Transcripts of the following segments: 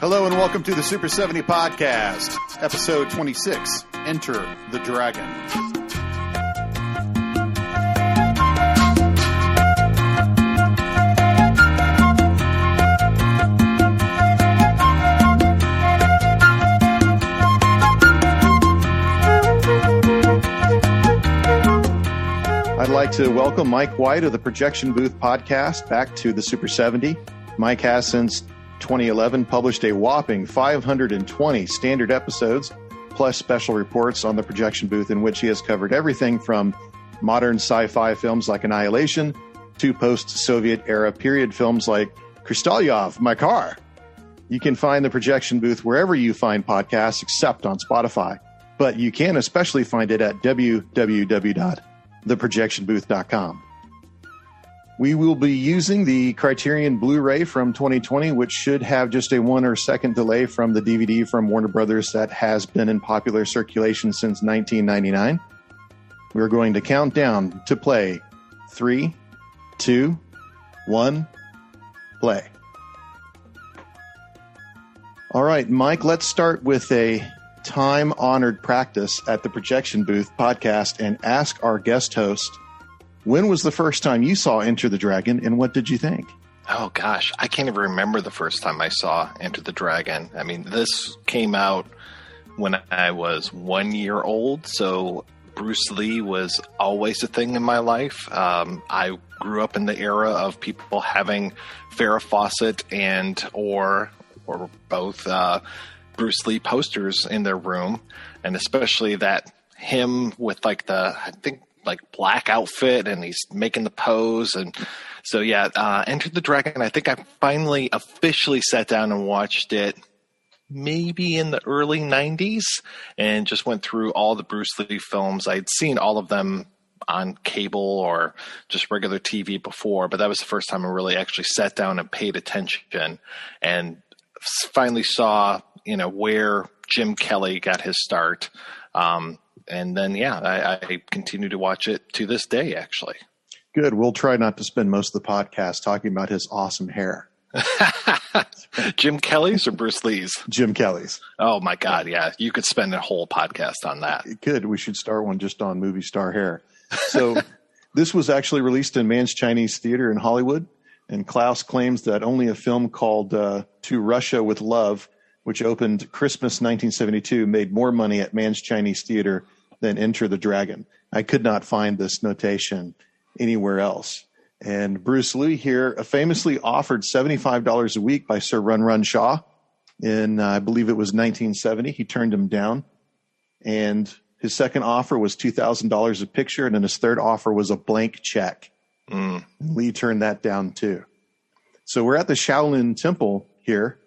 Hello and welcome to the Super 70 Podcast, episode 26, Enter the Dragon. I'd like to welcome Mike White of the Projection Booth Podcast back to the Super 70. Mike has since 2011 published a whopping 520 standard episodes plus special reports on the Projection Booth, in which he has covered everything from modern sci-fi films like Annihilation to post-Soviet era period films like Krystalyov, My Car. You can find the Projection Booth wherever you find podcasts except on Spotify, but you can especially find it at www.theprojectionbooth.com. We will be using the Criterion Blu-ray from 2020, which should have just a 1 or second delay from the DVD from Warner Brothers that has been in popular circulation since 1999. We're going to count down to play. 3, 2, 1, play. All right, Mike, let's start with a time-honored practice at the Projection Booth podcast and ask our guest host, when was the first time you saw Enter the Dragon, and what did you think? Oh, gosh. I can't even remember the first time I saw Enter the Dragon. I mean, this came out when I was 1 year old, so Bruce Lee was always a thing in my life. I grew up in the era of people having Farrah Fawcett or both Bruce Lee posters in their room, and especially that him with black outfit, and he's making the pose. And so, Enter the Dragon, I think I finally officially sat down and watched it maybe in the early 90s and just went through all the Bruce Lee films. I'd seen all of them on cable or just regular TV before, but that was the first time I really actually sat down and paid attention and finally saw, where Jim Kelly got his start. And then, I continue to watch it to this day, actually. Good. We'll try not to spend most of the podcast talking about his awesome hair. Jim Kelly's or Bruce Lee's? Jim Kelly's. Oh, my God. Yeah. You could spend a whole podcast on that. Good. We should start one just on movie star hair. So this was actually released in Mann's Chinese Theater in Hollywood. And Klaus claims that only a film called To Russia with Love, which opened Christmas 1972, made more money at Mann's Chinese Theater than Enter the Dragon. I could not find this notation anywhere else. And Bruce Lee here famously offered $75 a week by Sir Run Run Shaw in, I believe it was 1970. He turned him down. And his second offer was $2,000 a picture, and then his third offer was a blank check. Lee turned that down too. So we're at the Shaolin Temple here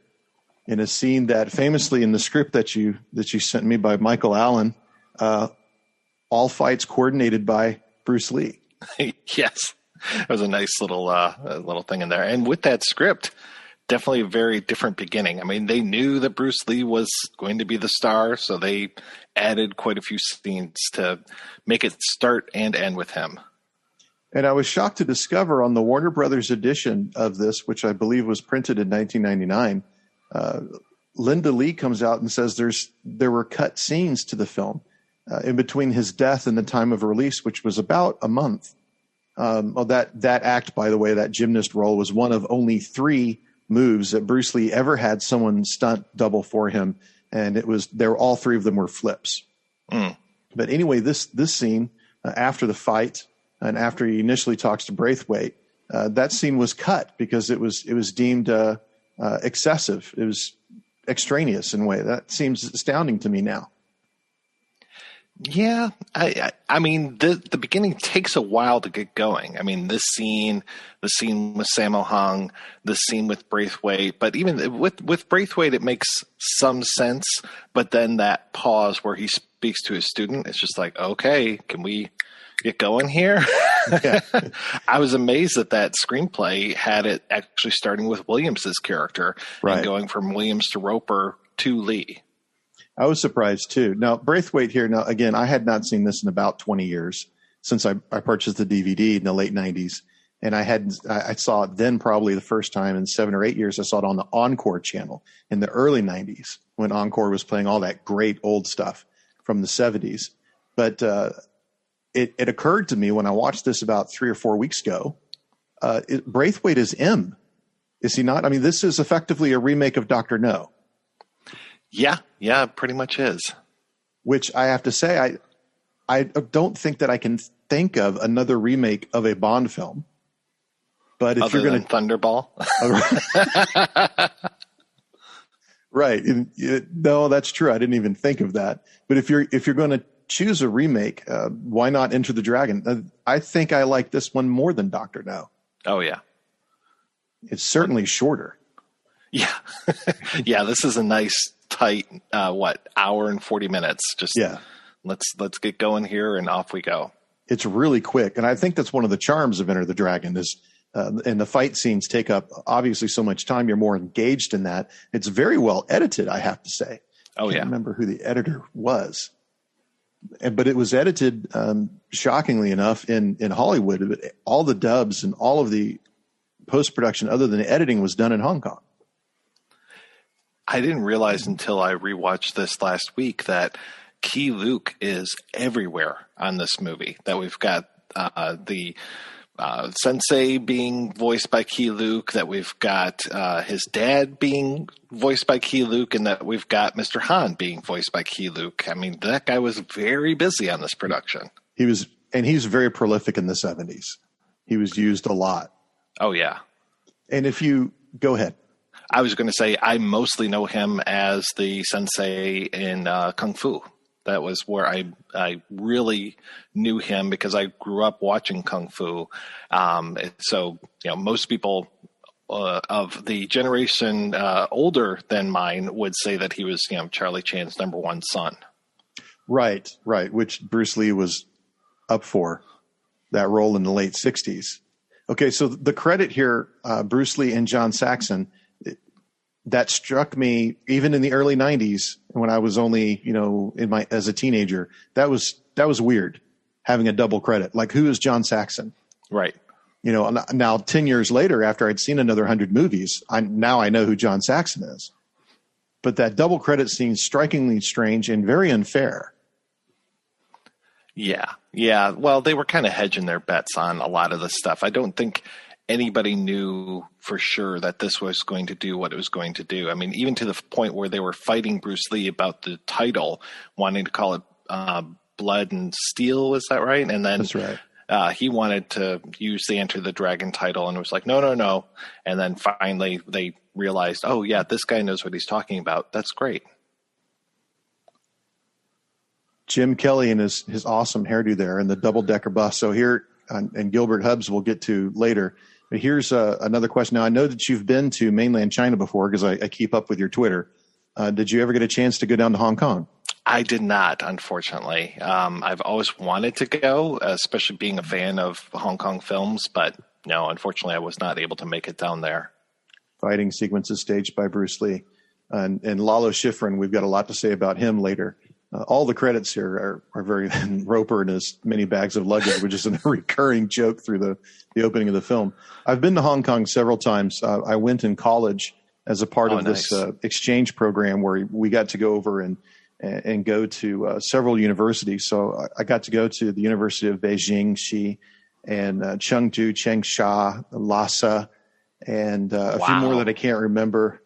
in a scene that famously in the script that you sent me by Michael Allen, all fights coordinated by Bruce Lee. Yes, it was a nice little thing in there. And with that script, definitely a very different beginning. I mean, they knew that Bruce Lee was going to be the star, so they added quite a few scenes to make it start and end with him. And I was shocked to discover on the Warner Brothers edition of this, which I believe was printed in 1999, Linda Lee comes out and says there were cut scenes to the film in between his death and the time of release, which was about a month. That act, by the way, that gymnast role was one of only 3 moves that Bruce Lee ever had someone stunt double for him, and all 3 of them were flips. But anyway, this scene after the fight and after he initially talks to Braithwaite, that scene was cut because it was deemed excessive. It was extraneous in a way. That seems astounding to me now. Yeah, I mean, the beginning takes a while to get going. I mean, the scene with Sammo Hung, the scene with Braithwaite, but even with Braithwaite, it makes some sense. But then that pause where he speaks to his student, it's just like, okay, can we get going here? Yeah. I was amazed that screenplay had it actually starting with Williams's character and going from Williams to Roper to Lee. I was surprised too. Now, Braithwaite here. Now, again, I had not seen this in about 20 years since I purchased the DVD in the late 90s. And I saw it then probably the first time in 7 or 8 years. I saw it on the Encore channel in the early 90s when Encore was playing all that great old stuff from the 70s. But it occurred to me when I watched this about 3 or 4 weeks ago, Braithwaite is M. Is he not? I mean, this is effectively a remake of Dr. No. Yeah, it pretty much is. Which I have to say, I don't think that I can think of another remake of a Bond film. But if you're going to Thunderball, right? No, that's true. I didn't even think of that. But if you're going to choose a remake, why not Enter the Dragon? I think I like this one more than Dr. No. Oh yeah, it's certainly shorter. Yeah, yeah. This is a nice tight hour and 40 minutes. Just let's get going here and off we go. It's really quick, and I think that's one of the charms of Enter the Dragon is. And the fight scenes take up obviously so much time. You're more engaged in that. It's very well edited, I have to say. I can't remember who the editor was, but it was edited shockingly enough in Hollywood. All the dubs and all of the post-production, other than the editing, was done in Hong Kong. I didn't realize until I rewatched this last week that Key Luke is everywhere on this movie. That we've got the Sensei being voiced by Key Luke, that we've got his dad being voiced by Key Luke, and that we've got Mr. Han being voiced by Key Luke. I mean, that guy was very busy on this production. He was very prolific in the 70s. He was used a lot. Oh, yeah. And if you go ahead. I was going to say, I mostly know him as the sensei in Kung Fu. That was where I really knew him because I grew up watching Kung Fu. So, most people of the generation older than mine would say that he was, Charlie Chan's number one son. Right. Which Bruce Lee was up for that role in the late 60s. Okay. So the credit here, Bruce Lee and John Saxon, that struck me even in the early 90s when I was only, as a teenager. That was weird having a double credit. Like, who is John Saxon? Right. Now 10 years later, after I'd seen another 100 movies, I know who John Saxon is. But that double credit seems strikingly strange and very unfair. Yeah. Well, they were kind of hedging their bets on a lot of the stuff. I don't think anybody knew for sure that this was going to do what it was going to do. I mean, even to the point where they were fighting Bruce Lee about the title, wanting to call it Blood and Steel. Was that right? And then that's right. He wanted to use the Enter the Dragon title, and it was like, no. And then finally they realized, oh yeah, this guy knows what he's talking about. That's great. Jim Kelly and his awesome hairdo there and the double-decker bus. So here, and Gilbert Hubbs we'll get to later. But here's another question. Now, I know that you've been to mainland China before because I keep up with your Twitter. Did you ever get a chance to go down to Hong Kong? I did not, unfortunately. I've always wanted to go, especially being a fan of Hong Kong films. But no, unfortunately, I was not able to make it down there. Fighting sequences staged by Bruce Lee. And Lalo Schifrin, we've got a lot to say about him later. All the credits here are very Roper and his many bags of luggage, which is a recurring joke through the opening of the film. I've been to Hong Kong several times. I went in college as a part of this exchange program where we got to go over and go to several universities. So I got to go to the University of Beijing, Xi, and Chengdu, Changsha, Lhasa, and a few more that I can't remember.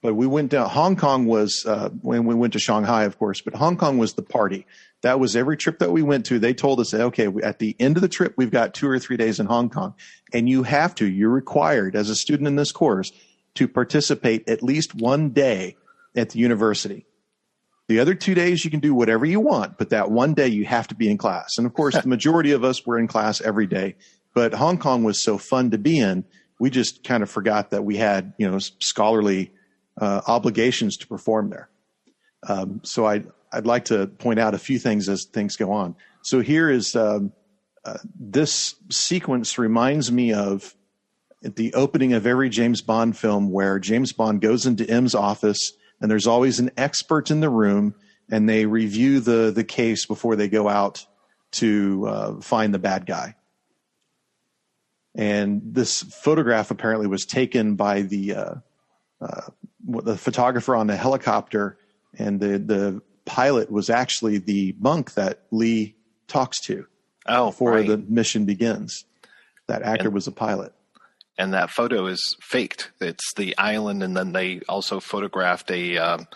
But we went down. Hong Kong was when we went to Shanghai, of course, but Hong Kong was the party. That was every trip that we went to. They told us, okay, at the end of the trip, we've got 2 or 3 days in Hong Kong. And you're required as a student in this course to participate at least one day at the university. The other 2 days, you can do whatever you want, but that one day you have to be in class. And of course, the majority of us were in class every day. But Hong Kong was so fun to be in, we just kind of forgot that we had, scholarly obligations to perform there. So I'd like to point out a few things as things go on. So here is this sequence reminds me of the opening of every James Bond film where James Bond goes into M's office and there's always an expert in the room and they review the case before they go out to find the bad guy. And this photograph apparently was taken by the photographer on the helicopter, and the pilot was actually the monk that Lee talks to before the mission begins. That actor was a pilot. And that photo is faked. It's the island, and then they also photographed a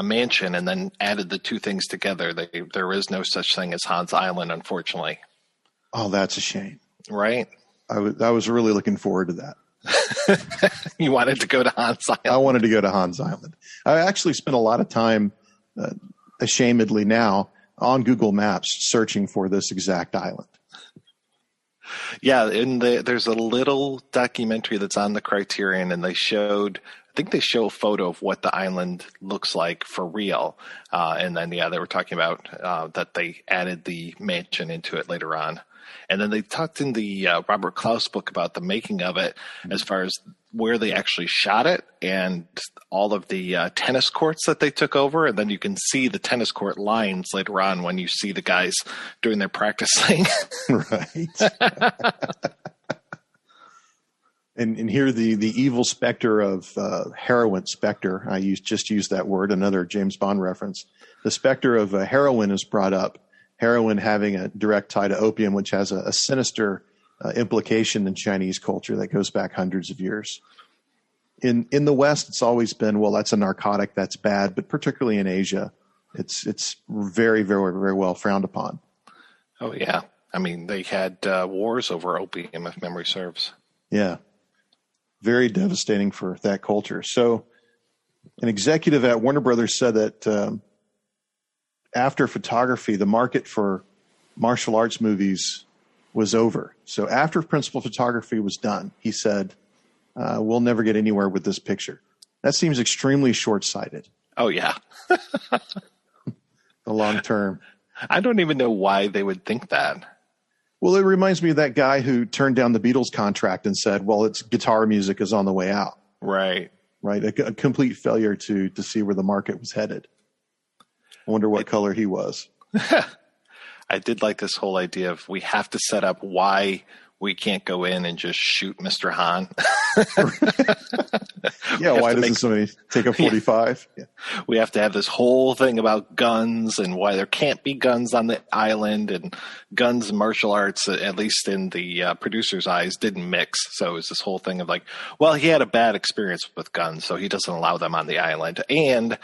mansion and then added the two things together. There is no such thing as Hans Island, unfortunately. Oh, that's a shame. Right? I was really looking forward to that. You wanted to go to Hans Island? I wanted to go to Hans Island. I actually spent a lot of time, ashamedly now, on Google Maps searching for this exact island. Yeah, there's a little documentary that's on the Criterion, and I think they show a photo of what the island looks like for real. And then, they were talking about that they added the mansion into it later on. And then they talked in the Robert Klaus book about the making of it, as far as where they actually shot it and all of the tennis courts that they took over. And then you can see the tennis court lines later on when you see the guys doing their practicing. Right. And here the evil specter of heroin specter. I just used that word, another James Bond reference. The specter of heroin is brought up. Heroin having a direct tie to opium, which has a sinister implication in Chinese culture that goes back hundreds of years. In the West, it's always been, well, that's a narcotic, that's bad, but particularly in Asia, it's very, very, very well frowned upon. Oh, yeah. I mean, they had wars over opium, if memory serves. Yeah. Very devastating for that culture. So an executive at Warner Brothers said that after photography, the market for martial arts movies was over. So after principal photography was done, he said, we'll never get anywhere with this picture. That seems extremely short-sighted. Oh, yeah. The long term. I don't even know why they would think that. Well, it reminds me of that guy who turned down the Beatles contract and said, well, it's guitar music is on the way out. Right. Right. A complete failure to see where the market was headed. I wonder what color he was. I did like this whole idea of we have to set up why we can't go in and just shoot Mr. Han. Yeah, why doesn't somebody take a 45? Yeah. We have to have this whole thing about guns and why there can't be guns on the island, and guns and martial arts, at least in the producer's eyes, didn't mix. So it was this whole thing of like, well, he had a bad experience with guns, so he doesn't allow them on the island. And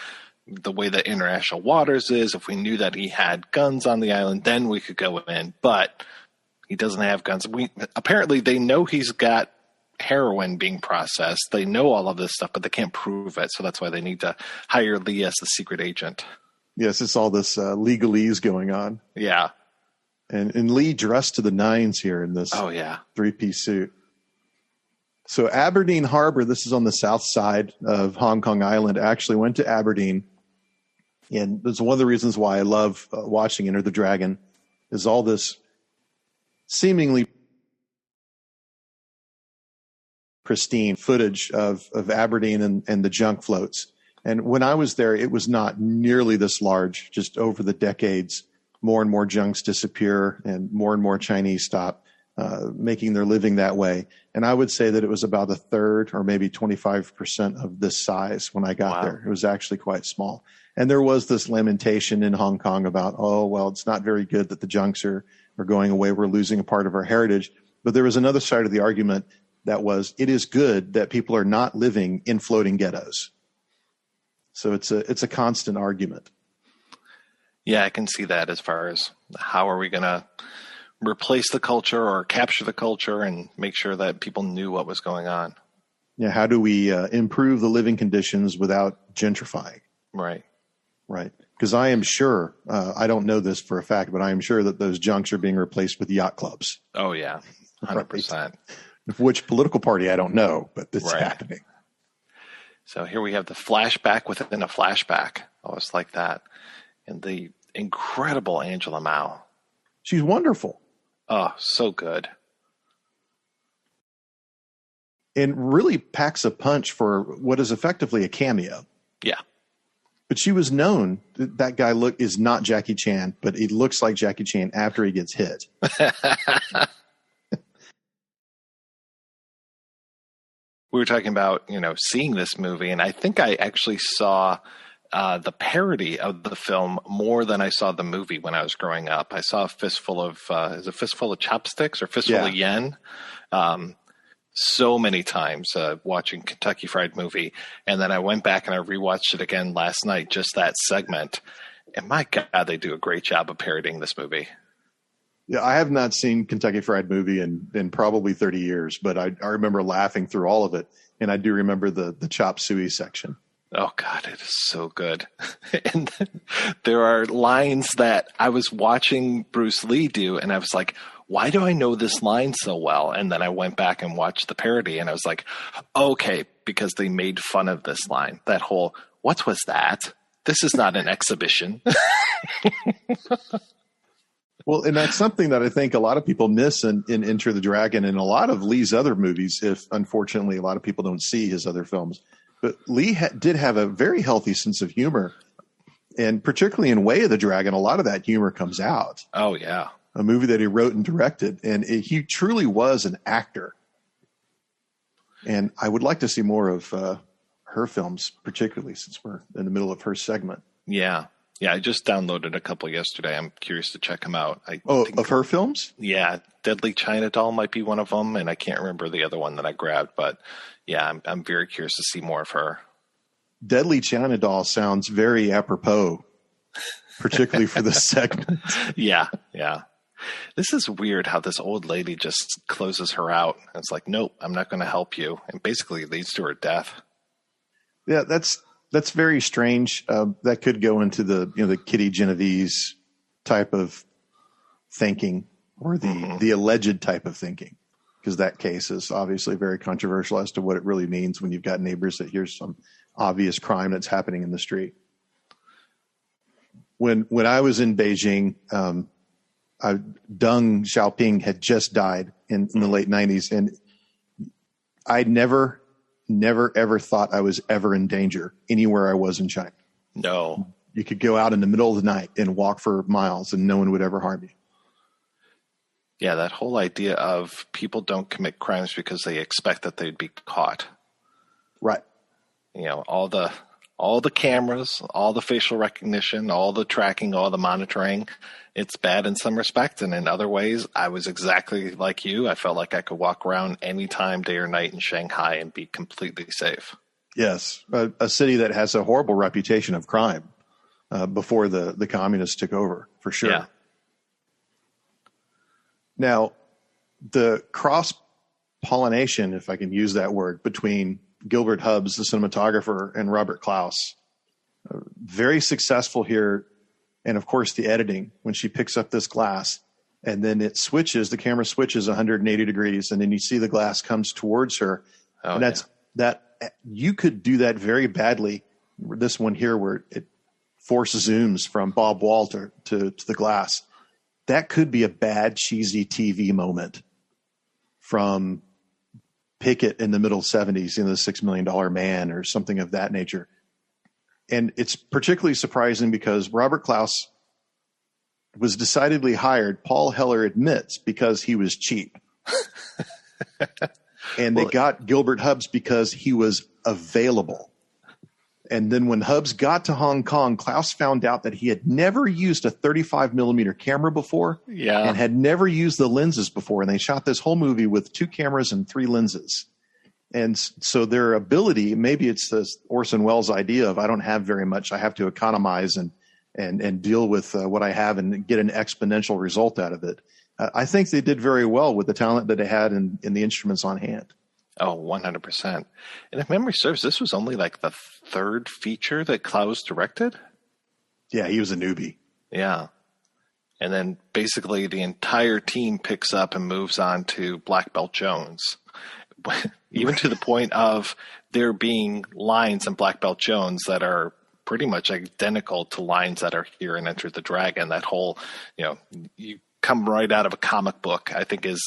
the way that international waters is, if we knew that he had guns on the island, then we could go in. But he doesn't have guns. Apparently they know he's got heroin being processed. They know all of this stuff, but they can't prove it. So that's why they need to hire Lee as the secret agent. Yes, it's all this legalese going on. Yeah. And Lee dressed to the nines here in this three-piece suit. So Aberdeen Harbor, this is on the south side of Hong Kong Island. I actually went to Aberdeen. And that's one of the reasons why I love watching Enter the Dragon, is all this seemingly pristine footage of Aberdeen and the junk floats. And when I was there, it was not nearly this large. Just over the decades, more and more junks disappear and more Chinese stop making their living that way. And I would say that it was about a third or maybe 25% of this size when I got there. It was actually quite small. And there was this lamentation in Hong Kong about, oh, well, it's not very good that the junks are going away. We're losing a part of our heritage. But there was another side of the argument that was, it is good that people are not living in floating ghettos. So it's a constant argument. Yeah, I can see that as far as how are we going to replace the culture or capture the culture and make sure that people knew what was going on. Yeah, how do we improve the living conditions without gentrifying? Right. Right. Because I am sure, I don't know this for a fact, but I am sure that those junks are being replaced with yacht clubs. Oh, yeah. 100%. Right. Which political party, I don't know, but it's happening. So here we have the flashback within a flashback. Oh, it's like that. And the incredible Angela Mao. She's wonderful. Oh, so good. And really packs a punch for what is effectively a cameo. Yeah. But she was known, that guy is not Jackie Chan, but he looks like Jackie Chan after he gets hit. we were talking about, seeing this movie, and I think I actually saw the parody of the film more than I saw the movie when I was growing up. I saw a fistful of is it Fistful of Chopsticks or Fistful of Yen? So many times watching Kentucky Fried Movie, and then I went back and I rewatched it again last night, just that segment, and my God, they do a great job of parodying this movie. Yeah, I have not seen Kentucky Fried Movie in probably 30 years, but I remember laughing through all of it, and I do remember the chop suey section. Oh, God, it is so good. And there are lines that I was watching Bruce Lee do, and I was like, why do I know this line so well? And then I went back and watched the parody, and I was like, okay, because they made fun of this line. That whole, what was that? This is not an exhibition. Well, and that's something that I think a lot of people miss in Enter the Dragon and a lot of Lee's other movies, if unfortunately a lot of people don't see his other films. But Lee did have a very healthy sense of humor. And particularly in Way of the Dragon, a lot of that humor comes out. Oh, yeah. A movie that he wrote and directed. And he truly was an actor. And I would like to see more of her films, particularly since we're in the middle of her segment. Yeah. Yeah, I just downloaded a couple yesterday. I'm curious to check them out. Of her films? Yeah, Deadly China Doll might be one of them, and I can't remember the other one that I grabbed. But yeah, I'm very curious to see more of her. Deadly China Doll sounds very apropos, particularly for this segment. Yeah. This is weird how this old lady just closes her out. It's like, nope, I'm not going to help you, and basically leads to her death. Yeah, that's very strange. That could go into the Kitty Genovese type of thinking, or the alleged type of thinking, because that case is obviously very controversial as to what it really means when you've got neighbors that hear some obvious crime that's happening in the street. When I was in Beijing, Deng Xiaoping had just died in the late 90s, and I never ever thought I was ever in danger anywhere I was in China. No. You could go out in the middle of the night and walk for miles and no one would ever harm you. Yeah, that whole idea of people don't commit crimes because they expect that they'd be caught. Right. All the cameras, all the facial recognition, all the tracking, all the monitoring, it's bad in some respects. And in other ways, I was exactly like you. I felt like I could walk around anytime, day or night in Shanghai and be completely safe. Yes. A city that has a horrible reputation of crime before the communists took over, for sure. Yeah. Now, the cross-pollination, if I can use that word, between Gilbert Hubbs, the cinematographer, and Robert Klaus, very successful here. And of course, the editing, when she picks up this glass and then the camera switches 180 degrees, and then you see the glass comes towards her. Oh, and you could do that very badly. This one here, where it force zooms from Bob Wall to the glass. That could be a bad, cheesy TV moment from Pickett in the middle 70s, the $6 Million Man or something of that nature. And it's particularly surprising because Robert Klaus was decidedly hired, Paul Heller admits, because he was cheap. And they got Gilbert Hubbs because he was available. And then when Hubbs got to Hong Kong, Klaus found out that he had never used a 35 millimeter camera before, and had never used the lenses before. And they shot this whole movie with 2 cameras and 3 lenses. And so their ability, maybe it's the Orson Welles idea of, I don't have very much, I have to economize and deal with what I have and get an exponential result out of it. I think they did very well with the talent that they had in the instruments on hand. Oh, 100%. And if memory serves, this was only like the 3rd feature that Klaus directed? Yeah, he was a newbie. Yeah. And then basically the entire team picks up and moves on to Black Belt Jones. Even to the point of there being lines in Black Belt Jones that are pretty much identical to lines that are here in Enter the Dragon. That whole, you come right out of a comic book, I think is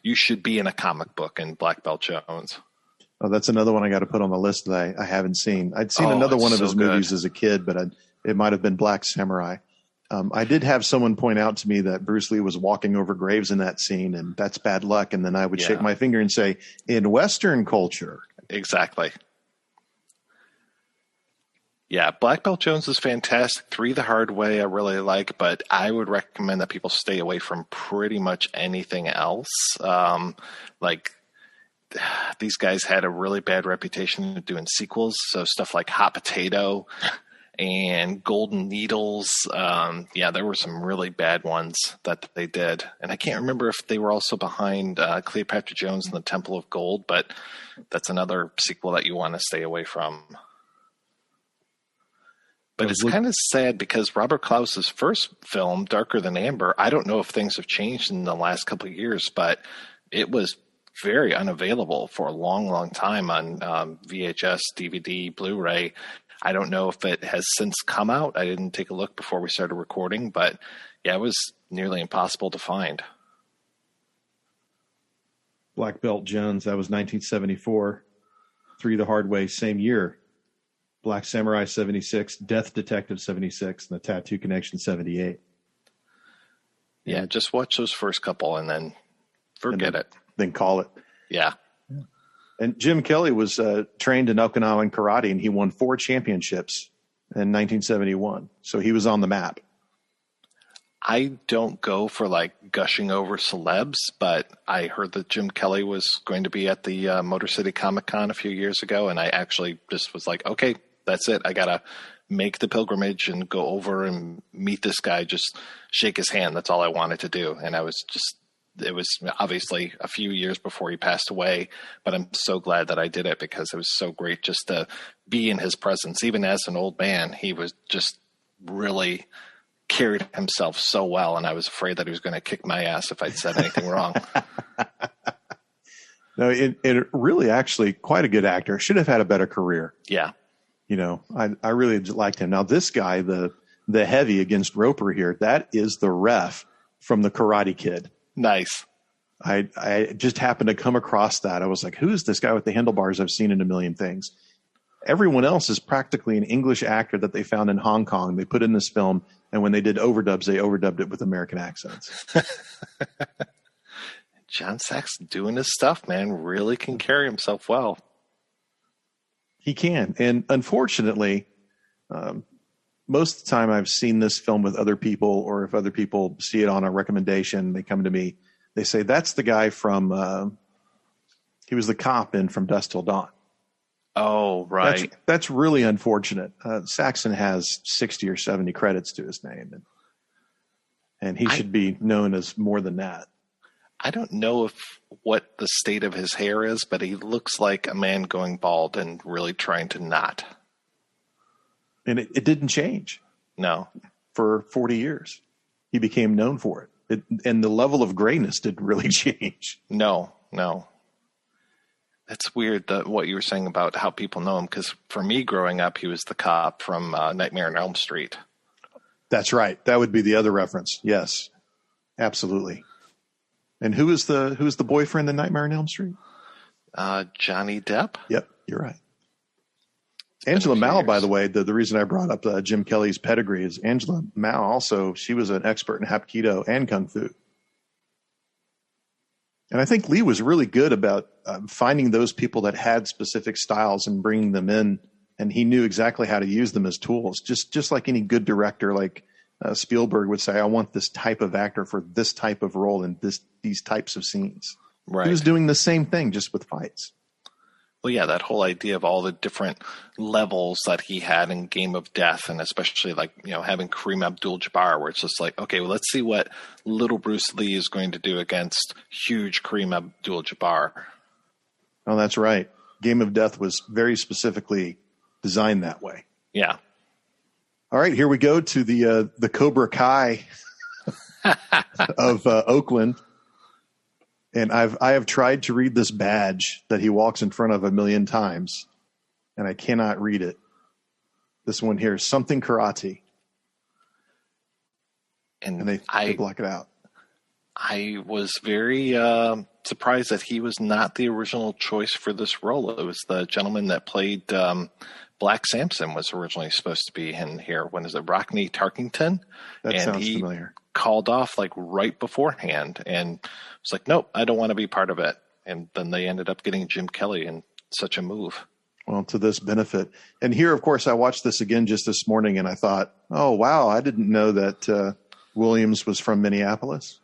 you should be in a comic book in Black Belt Jones. Oh, that's another one I got to put on the list that I haven't seen. I'd seen another one of his movies as a kid, but it might have been Black Samurai. I did have someone point out to me that Bruce Lee was walking over graves in that scene, and that's bad luck. And then I would shake my finger and say, in Western culture. Exactly. Yeah, Black Belt Jones is fantastic. 3 the Hard Way I really like, but I would recommend that people stay away from pretty much anything else. These guys had a really bad reputation of doing sequels, so stuff like Hot Potato and Golden Needles. There were some really bad ones that they did. And I can't remember if they were also behind Cleopatra Jones and the Temple of Gold, but that's another sequel that you want to stay away from. But it's kind of sad because Robert Klaus's first film, Darker Than Amber, I don't know if things have changed in the last couple of years, but it was very unavailable for a long, long time on VHS, DVD, Blu-ray. I don't know if it has since come out. I didn't take a look before we started recording, but yeah, it was nearly impossible to find. Black Belt Jones, that was 1974. 3 the Hard Way, same year. Black Samurai 76, Death Detective 76, and The Tattoo Connection 78. Yeah, just watch those first couple and then forget it. Then call it. Yeah. And Jim Kelly was trained in Okinawan karate, and he won 4 championships in 1971. So he was on the map. I don't go for gushing over celebs, but I heard that Jim Kelly was going to be at the Motor City Comic Con a few years ago, and I actually just was like, okay, that's it. I got to make the pilgrimage and go over and meet this guy, just shake his hand. That's all I wanted to do. And it was obviously a few years before he passed away, but I'm so glad that I did it because it was so great just to be in his presence. Even as an old man, he was just really carried himself so well, and I was afraid that he was going to kick my ass if I'd said anything wrong. No, it really actually quite a good actor. Should have had a better career. Yeah. I really liked him. Now, this guy, the heavy against Roper here, that is the ref from the Karate Kid. Nice. I just happened to come across that. I was like, who is this guy with the handlebars I've seen in a million things? Everyone else is practically an English actor that they found in Hong Kong. They put in this film, and when they did overdubs, they overdubbed it with American accents. John Saxon doing his stuff, man, really can carry himself well. He can. And unfortunately, most of the time I've seen this film with other people, or if other people see it on a recommendation, they come to me, they say, that's the guy from, he was the cop in From Dusk Till Dawn. Oh, right. That's really unfortunate. Saxon has 60 or 70 credits to his name, and he should be known as more than that. I don't know what the state of his hair is, but he looks like a man going bald and really trying to not. And it didn't change. No. For 40 years. He became known for it. And the level of grayness didn't really change. No. That's weird, what you were saying about how people know him, because for me growing up, he was the cop from Nightmare on Elm Street. That's right. That would be the other reference. Yes, absolutely. And who is the boyfriend in Nightmare on Elm Street? Johnny Depp. Yep, you're right. Angela Mao, by the way, the reason I brought up Jim Kelly's pedigree is Angela Mao also, she was an expert in Hapkido and Kung Fu. And I think Lee was really good about finding those people that had specific styles and bringing them in, and he knew exactly how to use them as tools, just like any good director, like Spielberg would say, I want this type of actor for this type of role in these types of scenes. Right. He was doing the same thing, just with fights. Well, yeah, that whole idea of all the different levels that he had in Game of Death, and especially having Kareem Abdul-Jabbar, where it's just like, okay, well, let's see what little Bruce Lee is going to do against huge Kareem Abdul-Jabbar. Oh, that's right. Game of Death was very specifically designed that way. Yeah. All right, here we go to the Cobra Kai of Oakland. And I have tried to read this badge that he walks in front of a million times, and I cannot read it. This one here, something karate. And they block it out. I was very surprised that he was not the original choice for this role. It was the gentleman that played Black Samson was originally supposed to be in here. When is it? Rockney Tarkington? That sounds familiar. Called off like right beforehand and was like, nope, I don't want to be part of it. And then they ended up getting Jim Kelly in such a move. Well, to this benefit. And here, of course, I watched this again just this morning and I thought, oh, wow, I didn't know that Williams was from Minneapolis.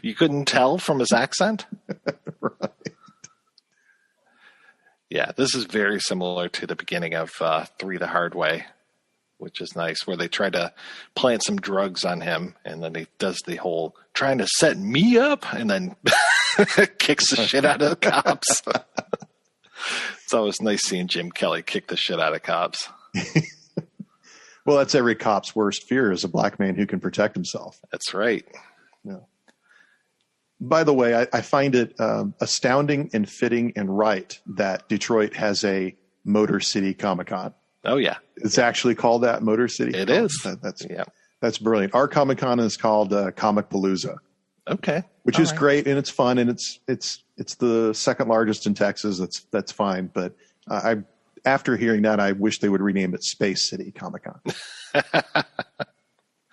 You couldn't tell from his accent? Right. Yeah, this is very similar to the beginning of Three the Hard Way, which is nice, where they try to plant some drugs on him, and then he does the whole trying to set me up, and then kicks the shit out of the cops. It's always nice seeing Jim Kelly kick the shit out of cops. Well, that's every cop's worst fear is a black man who can protect himself. That's right. Yeah. By the way, I find it astounding and fitting and right that Detroit has a Motor City Comic-Con. Oh, yeah. It's actually called that, Motor City? It is. That's brilliant. Our Comic-Con is called Comic Palooza. Okay. Which is great, and it's fun, and it's the second largest in Texas. That's fine. But after hearing that, I wish they would rename it Space City Comic-Con.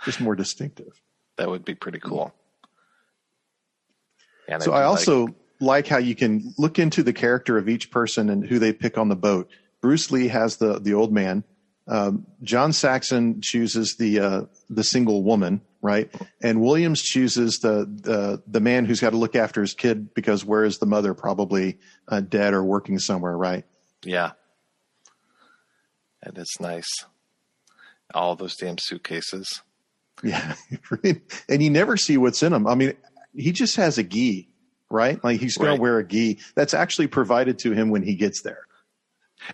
Just more distinctive. That would be pretty cool. And so I also like how you can look into the character of each person and who they pick on the boat. Bruce Lee has the old man. John Saxon chooses the single woman, right? And Williams chooses the man who's got to look after his kid because where is the mother? Probably dead or working somewhere, right? Yeah. And it's nice. All those damn suitcases. Yeah. And you never see what's in them. I mean, he just has a gi, right? Like he's going to wear a gi. That's actually provided to him when he gets there.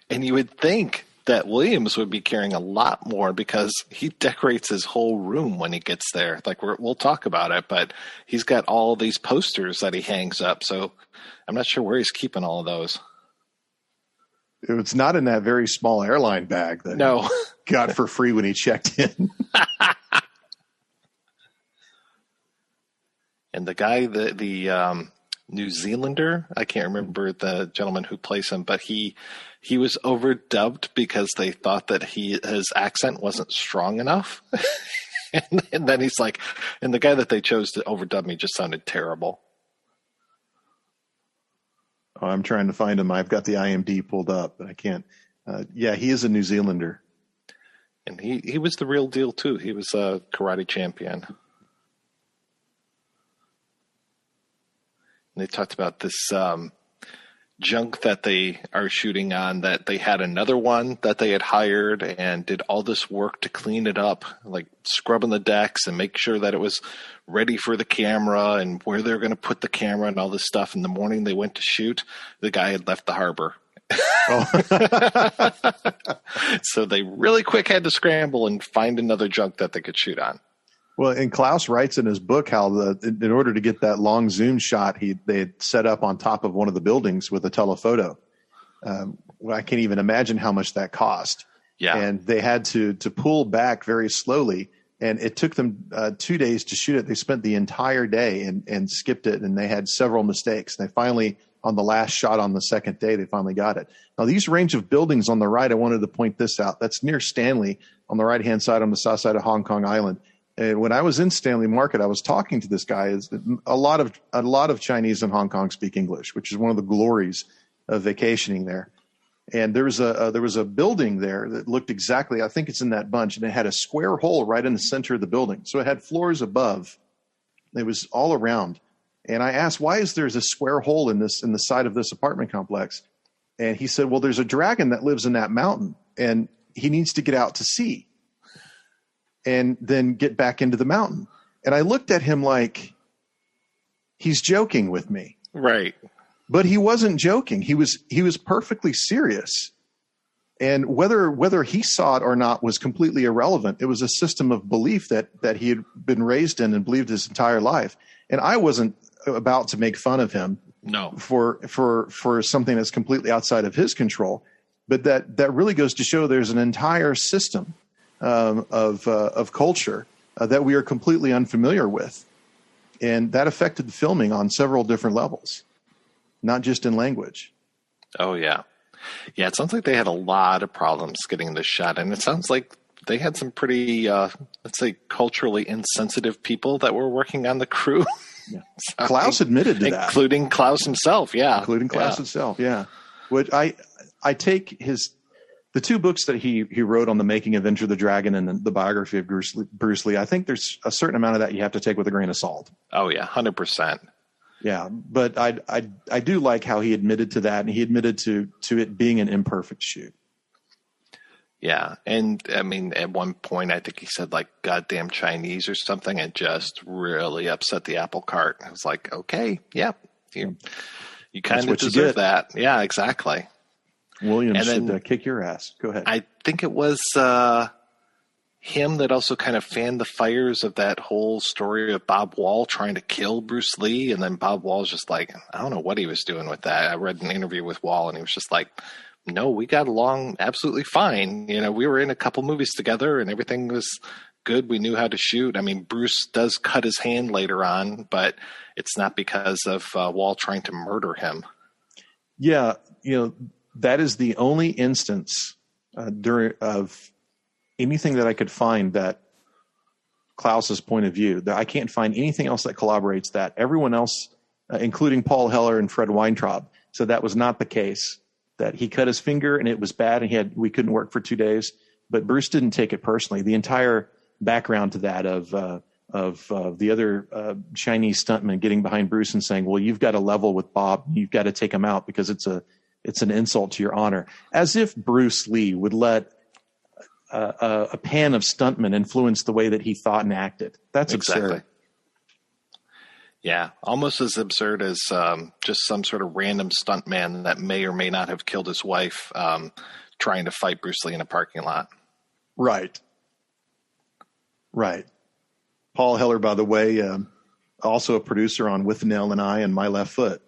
And you would think that Williams would be carrying a lot more because he decorates his whole room when he gets there. Like we'll talk about it, but he's got all these posters that he hangs up. So I'm not sure where he's keeping all of those. It's not in that very small airline bag that he got for free when he checked in. And the guy, the New Zealander, I can't remember the gentleman who plays him, but he was overdubbed because they thought that his accent wasn't strong enough. and then he's like, and the guy that they chose to overdub me just sounded terrible. Oh, I'm trying to find him. I've got the IMDb pulled up, but I can't. Yeah, he is a New Zealander. And he was the real deal, too. He was a karate champion. And they talked about this junk that they are shooting on, that they had another one that they had hired and did all this work to clean it up, like scrubbing the decks and make sure that it was ready for the camera and where they're going to put the camera and all this stuff. In the morning they went to shoot, the guy had left the harbor. Oh. So they really quick had to scramble and find another junk that they could shoot on. Well, and Klaus writes in his book how in order to get that long zoom shot, they had set up on top of one of the buildings with a telephoto. I can't even imagine how much that cost. Yeah, and they had to pull back very slowly, and it took them 2 days to shoot it. They spent the entire day and skipped it, and they had several mistakes. They finally, on the last shot on the second day, they finally got it. Now, these range of buildings on the right, I wanted to point this out. That's near Stanley on the right-hand side on the south side of Hong Kong Island. And when I was in Stanley Market, I was talking to this guy. A lot of Chinese in Hong Kong speak English, which is one of the glories of vacationing there. And there was a building there that looked exactly, I think it's in that bunch, and it had a square hole right in the center of the building. So it had floors above. It was all around. And I asked, why is there a square hole in the side of this apartment complex? And he said, well, there's a dragon that lives in that mountain, and he needs to get out to sea and then get back into the mountain. And I looked at him like he's joking with me. Right. But he wasn't joking. He was perfectly serious. And whether he saw it or not was completely irrelevant. It was a system of belief that he had been raised in and believed his entire life. And I wasn't about to make fun of him for something that's completely outside of his control. But that really goes to show there's an entire system of culture that we are completely unfamiliar with. And that affected the filming on several different levels, not just in language. Oh, yeah. Yeah, it sounds like they had a lot of problems getting this shot, and it sounds like they had some pretty, let's say, culturally insensitive people that were working on the crew. Yeah. Klaus admitted to that. Including Klaus himself, yeah. Including Klaus himself, yeah. Which I take the two books that he wrote on the making of Enter the Dragon and the biography of Bruce Lee, I think there's a certain amount of that you have to take with a grain of salt. Oh, yeah, 100%. Yeah, but I do like how he admitted to that, and he admitted to it being an imperfect shoot. Yeah, and I mean, at one point, I think he said like "goddamn Chinese" or something, and just really upset the apple cart. I was like, okay, yeah, you kind of deserve that. Yeah, exactly. William should kick your ass. Go ahead. I think it was him that also kind of fanned the fires of that whole story of Bob Wall trying to kill Bruce Lee, and then Bob Wall's just like, I don't know what he was doing with that. I read an interview with Wall, and he was just like, no, we got along absolutely fine. You know, we were in a couple movies together and everything was good. We knew how to shoot. I mean, Bruce does cut his hand later on, but it's not because of Wall trying to murder him. Yeah. You know, that is the only instance of anything that I could find that Klaus's point of view, that I can't find anything else that corroborates that. Everyone else, including Paul Heller and Fred Weintraub, said that was not the case. That he cut his finger and it was bad and we couldn't work for 2 days, but Bruce didn't take it personally. The entire background to that of the other Chinese stuntman getting behind Bruce and saying, well, you've got to level with Bob. You've got to take him out because it's an insult to your honor. As if Bruce Lee would let a pan of stuntmen influence the way that he thought and acted. That's absurd. Yeah, almost as absurd as just some sort of random stuntman that may or may not have killed his wife trying to fight Bruce Lee in a parking lot. Right. Paul Heller, by the way, also a producer on With Nell and I and My Left Foot.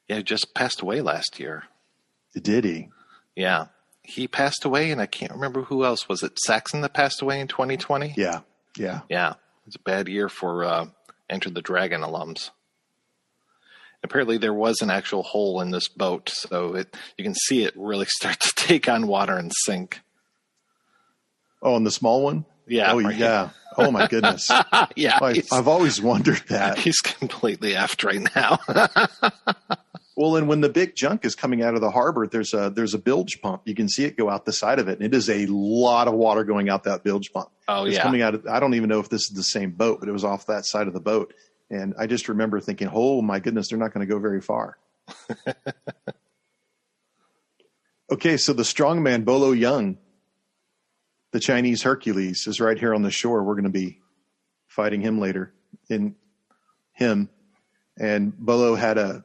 Yeah, he just passed away last year. Did he? Yeah. He passed away, and I can't remember who else. Was it Saxon that passed away in 2020? Yeah. Yeah. It was a bad year for Enter the Dragon alums. Apparently there was an actual hole in this boat, so you can see it really start to take on water and sink. Oh, and the small one? Yeah. Oh, yeah. Oh, my goodness. Yeah. I've always wondered that. He's completely effed right now. Well, and when the big junk is coming out of the harbor, there's a bilge pump. You can see it go out the side of it, and it is a lot of water going out that bilge pump. Oh, it's yeah. Coming out. I don't even know if this is the same boat, but it was off that side of the boat. And I just remember thinking, oh, my goodness, they're not going to go very far. Okay, so the strongman Bolo Young, the Chinese Hercules, is right here on the shore. We're going to be fighting him later. And Bolo had a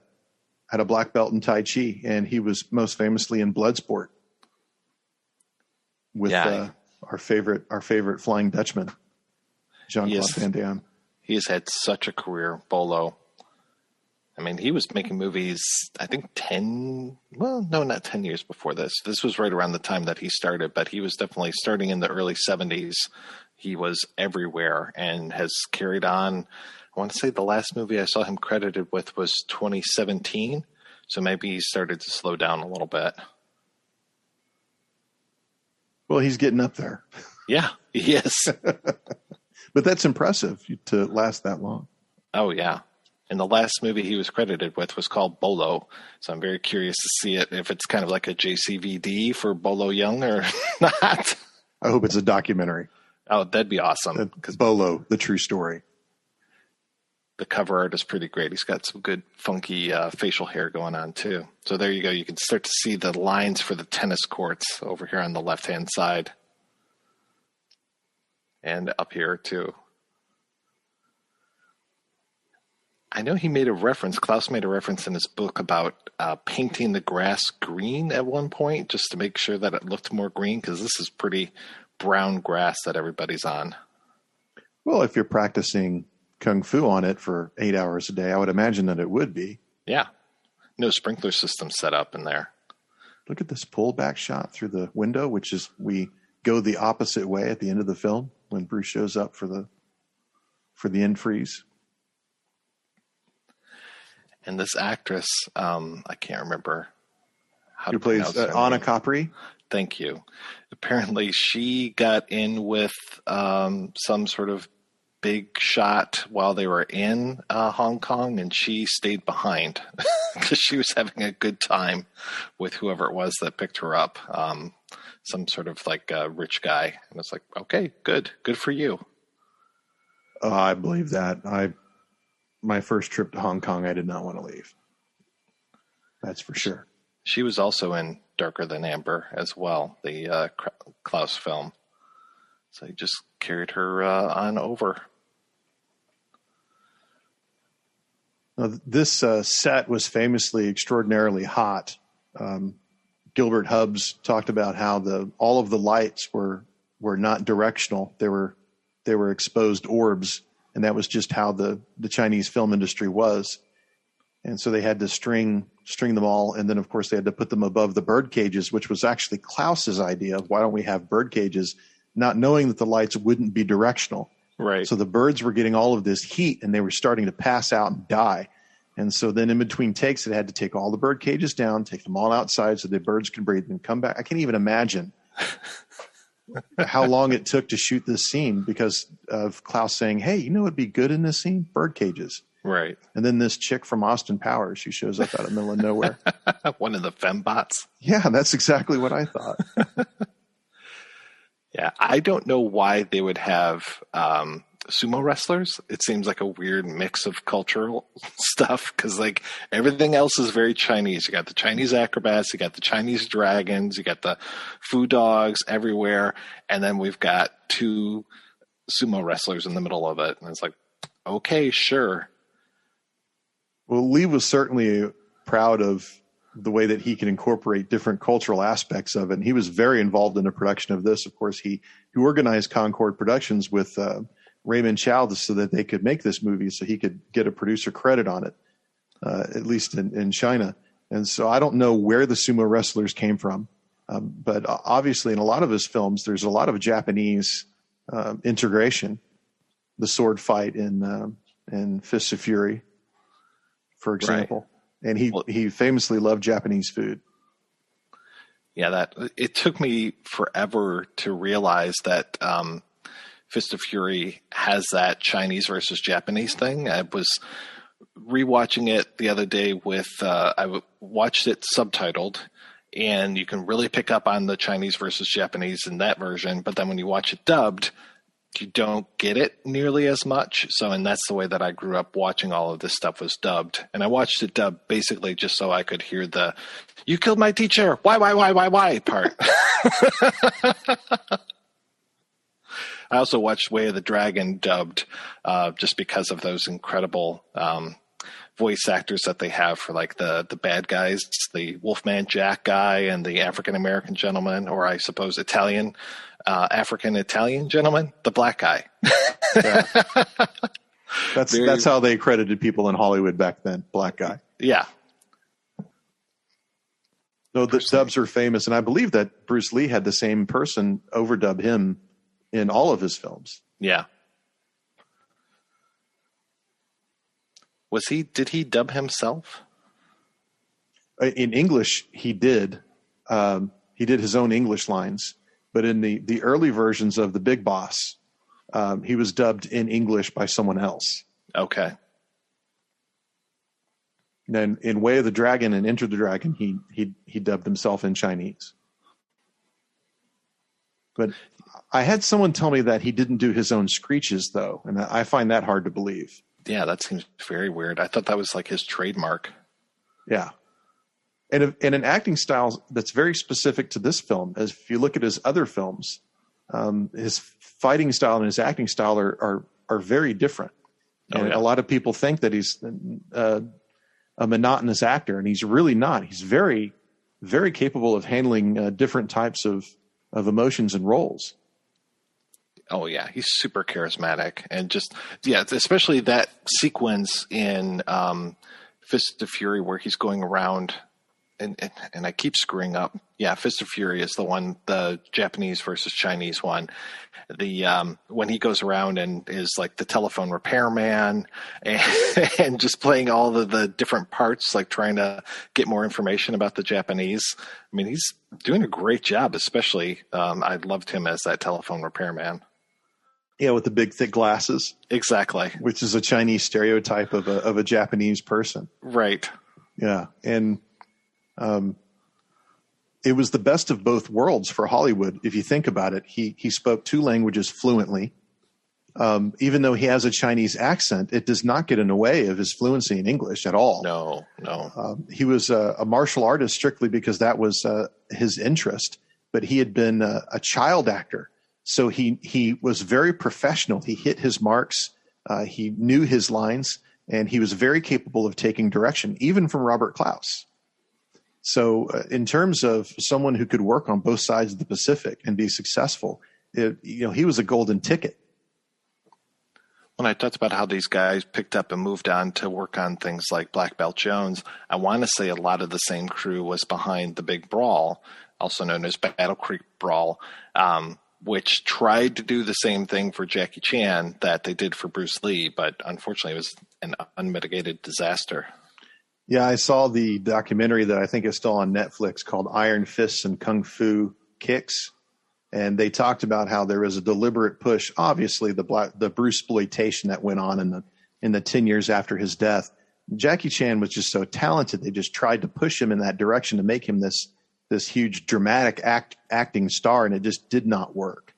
black belt in Tai Chi, and he was most famously in Bloodsport with our favorite Flying Dutchman, Jean-Claude Van Damme. He has had such a career, Bolo. I mean, he was making movies, I think not 10 years before this. This was right around the time that he started, but he was definitely starting in the early 70s. He was everywhere and has carried on. I want to say the last movie I saw him credited with was 2017. So maybe he started to slow down a little bit. Well, he's getting up there. Yeah, he is. But that's impressive to last that long. Oh, yeah. And the last movie he was credited with was called Bolo. So I'm very curious to see it, if it's kind of like a JCVD for Bolo Young or not. I hope it's a documentary. Oh, that'd be awesome. Because Bolo, the true story. The cover art is pretty great. He's got some good funky facial hair going on too. So there you go. You can start to see the lines for the tennis courts over here on the left-hand side. And up here too. I know he made a reference, Klaus made a reference in his book about painting the grass green at one point, just to make sure that it looked more green, because this is pretty brown grass that everybody's on. Well, if you're practicing Kung Fu on it for 8 hours a day, I would imagine that it would be. Yeah. No sprinkler system set up in there. Look at this pullback shot through the window, which is, we go the opposite way at the end of the film when Bruce shows up for the end freeze. And this actress, I can't remember how Who to plays pronounce her Anna name. Capri. Thank you. Apparently, she got in with some sort of big shot while they were in Hong Kong, and she stayed behind because she was having a good time with whoever it was that picked her up. Some sort of like rich guy. And it's like, okay, good for you. Oh, I believe that. My first trip to Hong Kong, I did not want to leave. That's for sure. She was also in Darker Than Amber as well, the Klaus film. So he just carried her on over. Now, this set was famously extraordinarily hot. Gilbert Hubbs talked about how all of the lights were not directional. They were exposed orbs, and that was just how the Chinese film industry was. And so they had to string them all, and then of course they had to put them above the bird cages, which was actually Klaus's idea of why don't we have bird cages, not knowing that the lights wouldn't be directional. Right. So the birds were getting all of this heat, and they were starting to pass out and die. And so then in between takes, it had to take all the bird cages down, take them all outside so the birds could breathe and come back. I can't even imagine how long it took to shoot this scene because of Klaus saying, hey, you know what'd be good in this scene? Bird cages. Right. And then this chick from Austin Powers, she shows up out of the middle of nowhere. One of the fembots. Yeah, that's exactly what I thought. Yeah, I don't know why they would have sumo wrestlers. It seems like a weird mix of cultural stuff because like everything else is very Chinese. You got the Chinese acrobats, you got the Chinese dragons, you got the foo dogs everywhere, and then we've got two sumo wrestlers in the middle of it. And it's like, okay, sure. Well, Lee was certainly proud of the way that he can incorporate different cultural aspects of it. And he was very involved in the production of this. Of course, he organized Concord Productions with Raymond Chow so that they could make this movie so he could get a producer credit on it, at least in China. And so I don't know where the sumo wrestlers came from. But obviously in a lot of his films, there's a lot of Japanese integration. The sword fight in Fists of Fury, for example. Right. And he famously loved Japanese food. Yeah, it took me forever to realize that Fist of Fury has that Chinese versus Japanese thing. I was rewatching it the other day with I watched it subtitled, and you can really pick up on the Chinese versus Japanese in that version. But then when you watch it dubbed, you don't get it nearly as much. And that's the way that I grew up watching all of this stuff was dubbed. And I watched it dubbed basically just so I could hear the, you killed my teacher, why part. I also watched Way of the Dragon dubbed just because of those incredible voice actors that they have for like the bad guys, the Wolfman Jack guy and the African-American gentleman, or I suppose African-Italian gentleman, the black guy. Yeah. That's how they credited people in Hollywood back then, black guy. Yeah. No, the dubs are famous, and I believe that Bruce Lee had the same person overdub him in all of his films. Yeah. Did he dub himself? In English, he did. He did his own English lines. But in the early versions of The Big Boss, he was dubbed in English by someone else. Okay. And then in Way of the Dragon and Enter the Dragon, he dubbed himself in Chinese. But I had someone tell me that he didn't do his own screeches, though, and I find that hard to believe. Yeah, that seems very weird. I thought that was like his trademark. Yeah. And an acting style that's very specific to this film, as if you look at his other films, his fighting style and his acting style are very different. And a lot of people think that he's a monotonous actor, and he's really not. He's very, very capable of handling different types of emotions and roles. Oh yeah, he's super charismatic, and especially that sequence in Fist of Fury where he's going around and I keep screwing up. Yeah, Fist of Fury is the one, the Japanese versus Chinese one. The when he goes around and is like the telephone repairman and just playing all of the different parts, like trying to get more information about the Japanese. I mean, he's doing a great job, especially I loved him as that telephone repairman. Yeah, with the big thick glasses. Exactly. Which is a Chinese stereotype of a Japanese person. Right. Yeah, and it was the best of both worlds for Hollywood. If you think about it, he spoke 2 languages fluently. Even though he has a Chinese accent, it does not get in the way of his fluency in English at all. No. He was a martial artist strictly because that was his interest, but he had been a child actor. So he was very professional. He hit his marks. He knew his lines, and he was very capable of taking direction, even from Robert Klaus. So in terms of someone who could work on both sides of the Pacific and be successful, he was a golden ticket. When I talked about how these guys picked up and moved on to work on things like Black Belt Jones, I want to say a lot of the same crew was behind The Big Brawl, also known as Battle Creek Brawl, which tried to do the same thing for Jackie Chan that they did for Bruce Lee, but unfortunately it was an unmitigated disaster. Yeah, I saw the documentary that I think is still on Netflix called Iron Fists and Kung Fu Kicks. And they talked about how there was a deliberate push, obviously the Bruceploitation that went on in the 10 years after his death. Jackie Chan was just so talented. They just tried to push him in that direction to make him this huge dramatic acting star, and it just did not work.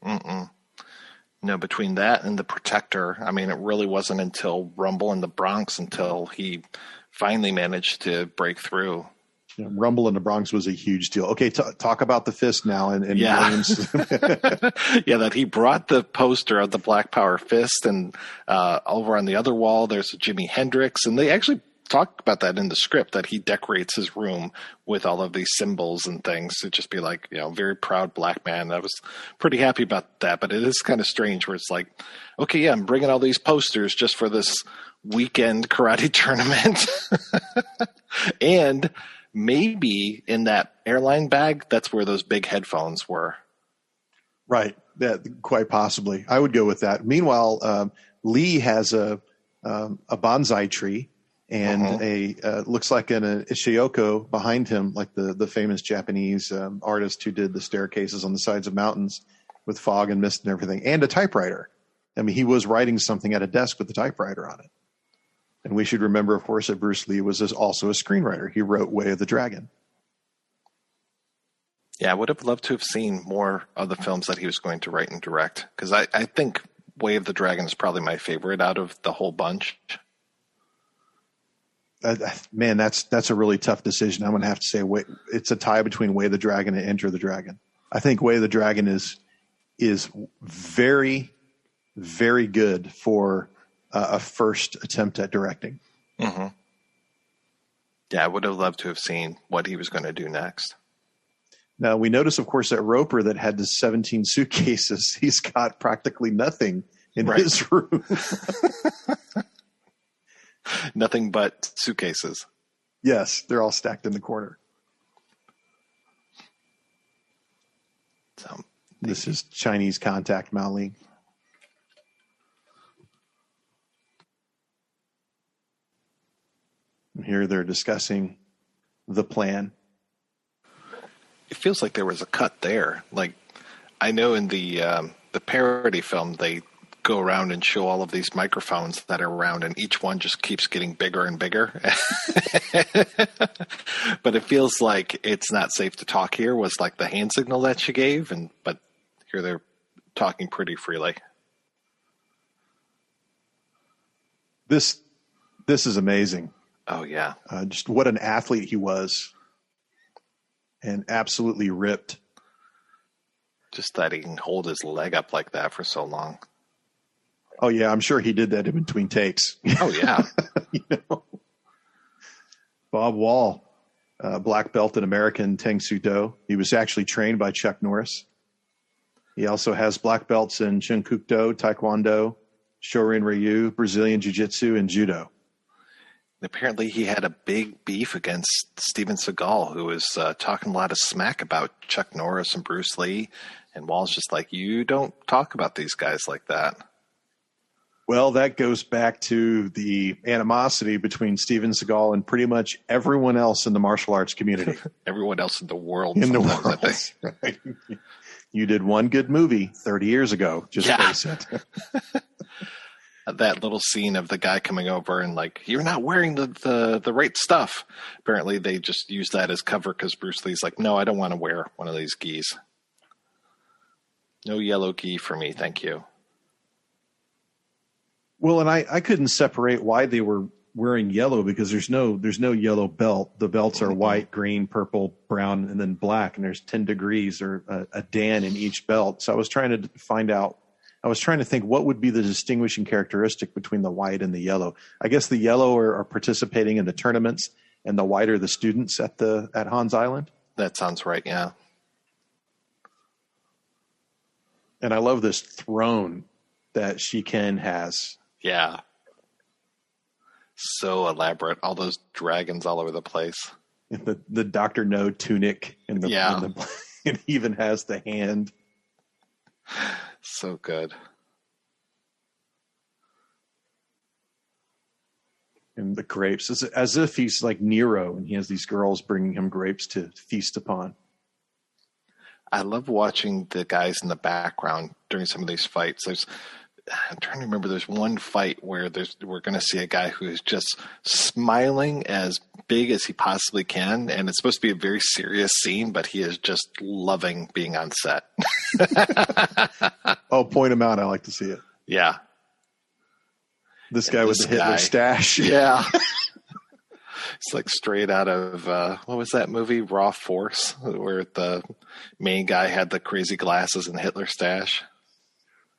No, between that and The Protector, I mean, it really wasn't until Rumble in the Bronx until he finally managed to break through. Yeah, Rumble in the Bronx was a huge deal. Okay, talk about the fist now. And yeah. Yeah, that he brought the poster of the Black Power fist, and over on the other wall there's a Jimi Hendrix, and they actually talk about that in the script, that he decorates his room with all of these symbols and things to just be like, very proud black man. I was pretty happy about that, but it is kind of strange where it's like, okay, yeah, I'm bringing all these posters just for this weekend karate tournament. And maybe in that airline bag, that's where those big headphones were. Right. That quite possibly. I would go with that. Meanwhile, Lee has a bonsai tree and looks like an Ishiyoko behind him, like the famous Japanese artist who did the staircases on the sides of mountains with fog and mist and everything, and a typewriter. I mean, he was writing something at a desk with a typewriter on it. And we should remember, of course, that Bruce Lee was also a screenwriter. He wrote Way of the Dragon. Yeah, I would have loved to have seen more of the films that he was going to write and direct, because I think Way of the Dragon is probably my favorite out of the whole bunch. Man, that's a really tough decision. I'm going to have to say it's a tie between Way of the Dragon and Enter the Dragon. I think Way of the Dragon is very, very good for a first attempt at directing. Mm-hmm. Yeah, I would have loved to have seen what he was going to do next. Now, we notice, of course, that Roper that had the 17 suitcases, he's got practically nothing in his room. Nothing but suitcases. Yes, they're all stacked in the corner. So, this is Chinese contact, Mao Ling. And here they're discussing the plan. It feels like there was a cut there. Like, I know in the parody film, they go around and show all of these microphones that are around, and each one just keeps getting bigger and bigger. But it feels like It's Not Safe to Talk Here was like the hand signal that she gave, but here they're talking pretty freely. This is amazing. Oh, yeah. Just what an athlete he was, and absolutely ripped. Just that he can hold his leg up like that for so long. Oh, yeah, I'm sure he did that in between takes. Oh, yeah. Bob Wall, black belt in American Tang Soo Do. He was actually trained by Chuck Norris. He also has black belts in Chun Kuk Do, Taekwondo, Shorin Ryu, Brazilian Jiu-Jitsu, and Judo. Apparently he had a big beef against Steven Seagal, who was talking a lot of smack about Chuck Norris and Bruce Lee. And Wall's just like, you don't talk about these guys like that. Well, that goes back to the animosity between Steven Seagal and pretty much everyone else in the martial arts community. Everyone else in the world. In the world. Right. You did one good movie 30 years ago. Just face it. That little scene of the guy coming over and like, you're not wearing the right stuff. Apparently they just use that as cover because Bruce Lee's like, no, I don't want to wear one of these gis. No yellow gi for me, thank you. Well, and I couldn't separate why they were wearing yellow because there's no yellow belt. The belts are white, green, purple, brown, and then black. And there's 10 degrees or a dan in each belt. So I was trying to think what would be the distinguishing characteristic between the white and the yellow. I guess the yellow are participating in the tournaments and the white are the students at Hans Island. That sounds right. Yeah. And I love this throne that Shiken has. Yeah. So elaborate. All those dragons all over the place. And the Dr. No tunic. And it even has the hand. So good. And the grapes. It's as if he's like Nero and he has these girls bringing him grapes to feast upon. I love watching the guys in the background during some of these fights. I'm trying to remember. There's one fight where we're going to see a guy who is just smiling as big as he possibly can, and it's supposed to be a very serious scene, but he is just loving being on set. Oh, point him out. I like to see it. Yeah. This guy with the Hitler stash. Yeah. It's like straight out of, what was that movie? Raw Force, where the main guy had the crazy glasses and Hitler stash.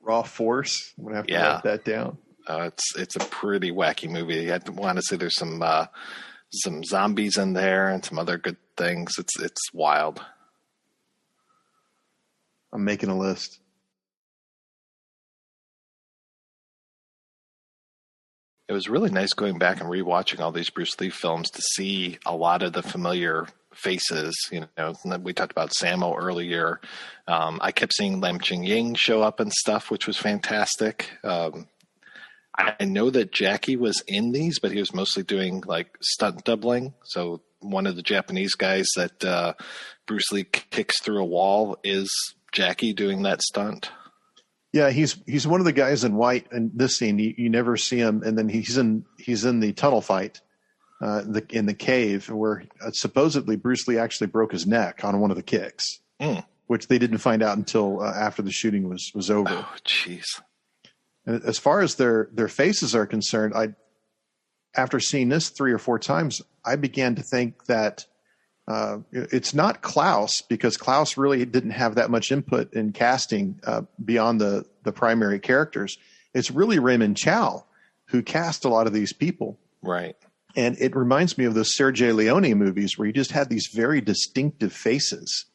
Raw Force. I'm gonna have to write that down. It's a pretty wacky movie. I want to say there's some zombies in there and some other good things. It's wild. I'm making a list. It was really nice going back and rewatching all these Bruce Lee films to see a lot of the familiar faces. You know, we talked about Sammo earlier. I kept seeing Lam Ching Ying show up and stuff, which was fantastic. I know that Jackie was in these, but he was mostly doing like stunt doubling. So one of the Japanese guys that Bruce Lee kicks through a wall is Jackie doing that stunt. Yeah, he's one of the guys in white in this scene. You never see him, and then he's in the tunnel fight in the cave where supposedly Bruce Lee actually broke his neck on one of the kicks, which they didn't find out until after the shooting was over. Oh, jeez. And as far as their faces are concerned, after seeing this 3 or 4 times, I began to think that it's not Klaus, because Klaus really didn't have that much input in casting beyond the primary characters. It's really Raymond Chow who cast a lot of these people. Right. And it reminds me of those Sergio Leone movies where you just had these very distinctive faces.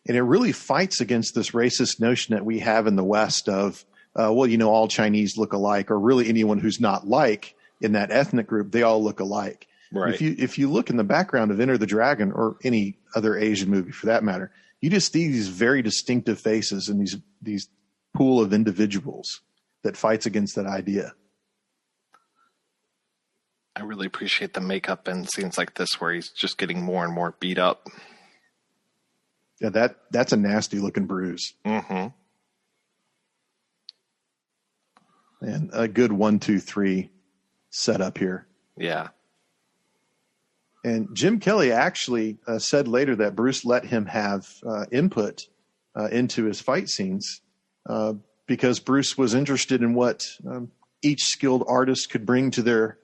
And it really fights against this racist notion that we have in the West of, all Chinese look alike, or really anyone who's not like in that ethnic group, they all look alike. Right. If you look in the background of Enter the Dragon, or any other Asian movie for that matter, you just see these very distinctive faces and these pool of individuals that fights against that idea. I really appreciate the makeup in scenes like this where he's just getting more and more beat up. Yeah, that's a nasty looking bruise. Mm-hmm. And a good 1, 2, 3 setup here. Yeah. And Jim Kelly actually said later that Bruce let him have input into his fight scenes because Bruce was interested in what each skilled artist could bring to their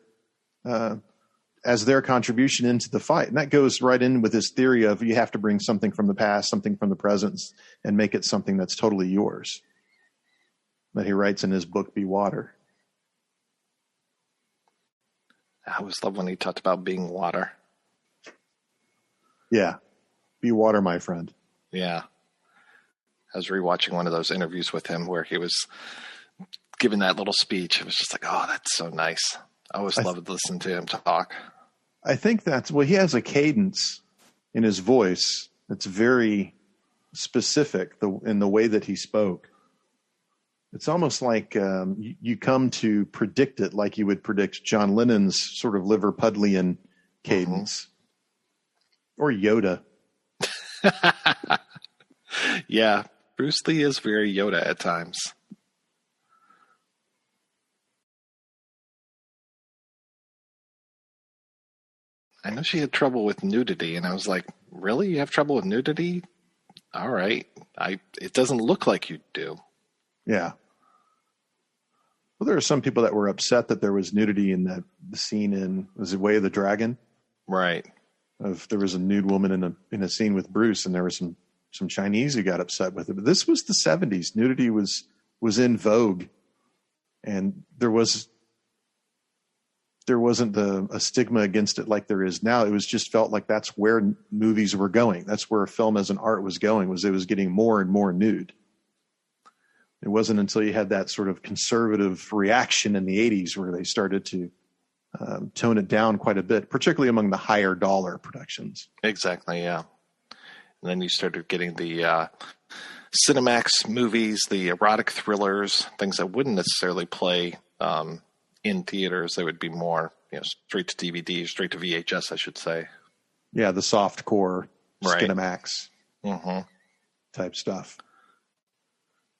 as their contribution into the fight. And that goes right in with his theory of you have to bring something from the past, something from the present, and make it something that's totally yours. That he writes in his book, Be Water. I always love when he talked about being water. Yeah. Be water, my friend. Yeah. I was rewatching one of those interviews with him where he was giving that little speech. It was just like, oh, that's so nice. I always loved listening to him talk. I think he has a cadence in his voice that's very specific in the way that he spoke. It's almost like you come to predict it like you would predict John Lennon's sort of Liverpudlian cadence. Or Yoda. Yeah, Bruce Lee is very Yoda at times. I know she had trouble with nudity, and I was like, really? You have trouble with nudity? All right. It doesn't look like you do. Yeah. Well, there are some people that were upset that there was nudity in the scene was it Way of the Dragon? Right. There was a nude woman in a scene with Bruce, and there were some Chinese who got upset with it. But this was the 70s. Nudity was in vogue, and there wasn't a stigma against it like there is now. It was just felt like that's where movies were going. That's where film as an art was going. It was getting more and more nude. It wasn't until you had that sort of conservative reaction in the 80s where they started to tone it down quite a bit, particularly among the higher dollar productions. Exactly, yeah. And then you started getting the Cinemax movies, the erotic thrillers, things that wouldn't necessarily play in theaters. They would be more, straight to DVD, straight to VHS, I should say. Yeah, the soft core, right. Cinemax type stuff,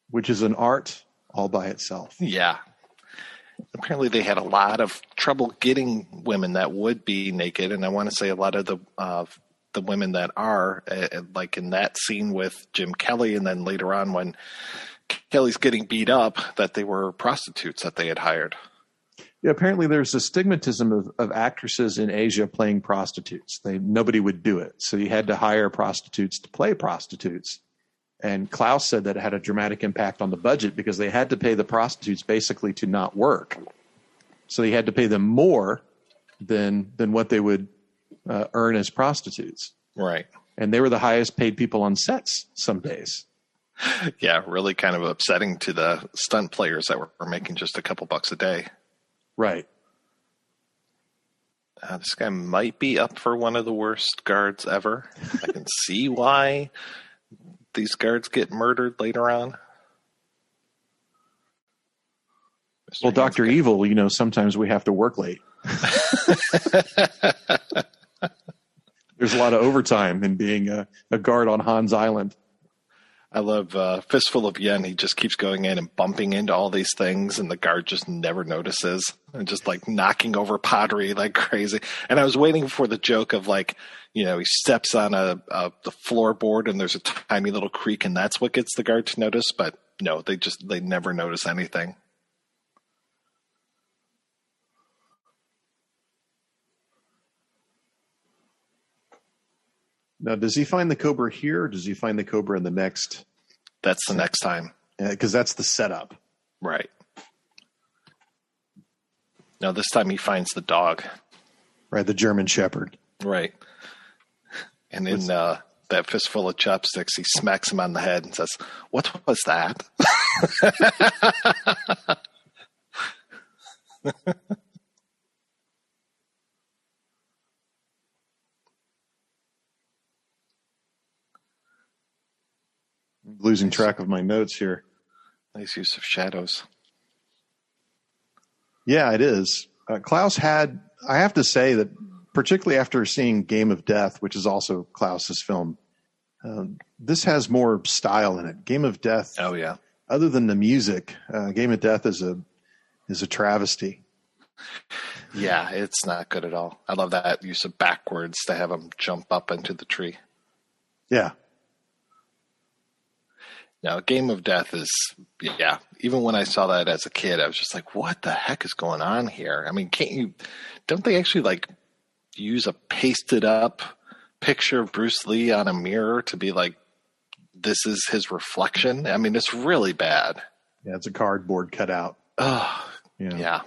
which is an art all by itself. Yeah. Apparently they had a lot of trouble getting women that would be naked, and I want to say a lot of the women that are, like in that scene with Jim Kelly, and then later on when Kelly's getting beat up, that they were prostitutes that they had hired. Yeah, apparently there's a stigmatism of actresses in Asia playing prostitutes. Nobody would do it, so you had to hire prostitutes to play prostitutes. And Klaus said that it had a dramatic impact on the budget because they had to pay the prostitutes basically to not work. So they had to pay them more than what they would earn as prostitutes. Right. And they were the highest paid people on sets some days. Yeah, really kind of upsetting to the stunt players that were making just a couple bucks a day. Right. This guy might be up for one of the worst guards ever. I can see why these guards get murdered later on. Well, Dr. Evil, sometimes we have to work late. There's a lot of overtime in being a guard on Hans Island. I love Fistful of Yen. He just keeps going in and bumping into all these things, and the guard just never notices, and just like knocking over pottery like crazy. And I was waiting for the joke of he steps on the floorboard and there's a tiny little creak, and that's what gets the guard to notice. But no, they never notice anything. Now, does he find the Cobra here, or does he find the Cobra in the next? That's the next time. Because that's the setup. Right. Now, this time he finds the dog. Right, the German Shepherd. Right. And in that fistful of chopsticks, he smacks him on the head and says, "What was that?" Losing track of my notes here. Nice use of shadows. Yeah, it is. Klaus had, I have to say that particularly after seeing Game of Death, which is also Klaus's film, this has more style in it. Game of Death. Oh yeah. Other than the music, Game of Death is a travesty. Yeah, it's not good at all. I love that use of backwards to have him jump up into the tree. Yeah. Now, Game of Death is, even when I saw that as a kid, I was just like, what the heck is going on here? I mean, don't they actually use a pasted up picture of Bruce Lee on a mirror to be like, this is his reflection? I mean, it's really bad. Yeah, it's a cardboard cutout. Oh, yeah.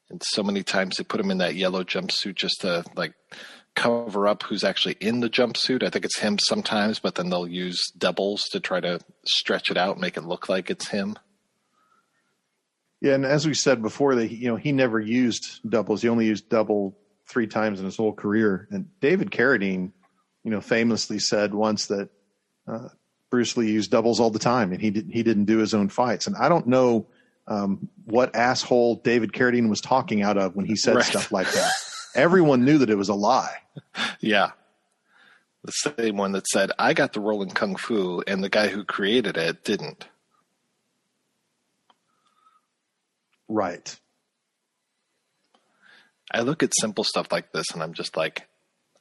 And so many times they put him in that yellow jumpsuit just to cover up who's actually in the jumpsuit. I think it's him sometimes, but then they'll use doubles to try to stretch it out and make it look like it's him. Yeah, and as we said before, that he never used doubles. He only used double 3 times in his whole career. And David Carradine, famously said once that Bruce Lee used doubles all the time, and he didn't do his own fights. And I don't know what asshole David Carradine was talking out of when he said stuff like that. Everyone knew that it was a lie. Yeah. The same one that said, I got the role in Kung Fu, and the guy who created it didn't. Right. I look at simple stuff like this, and I'm just like,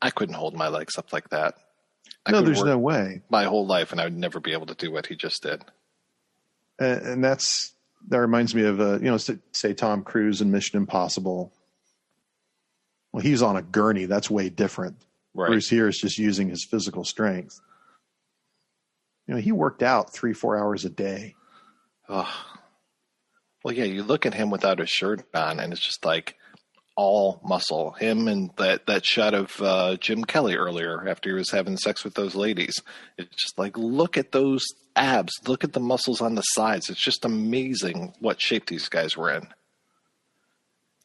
I couldn't hold my legs up like that. No, there's no way. My whole life, and I would never be able to do what he just did. And that reminds me of, say Tom Cruise in Mission Impossible. Well, he's on a gurney. That's way different. Right. Bruce here is just using his physical strength. He worked out 3-4 hours a day. Oh. Well, yeah, you look at him without his shirt on, and it's just like all muscle. Him and that shot of Jim Kelly earlier after he was having sex with those ladies. It's just like, look at those abs. Look at the muscles on the sides. It's just amazing what shape these guys were in.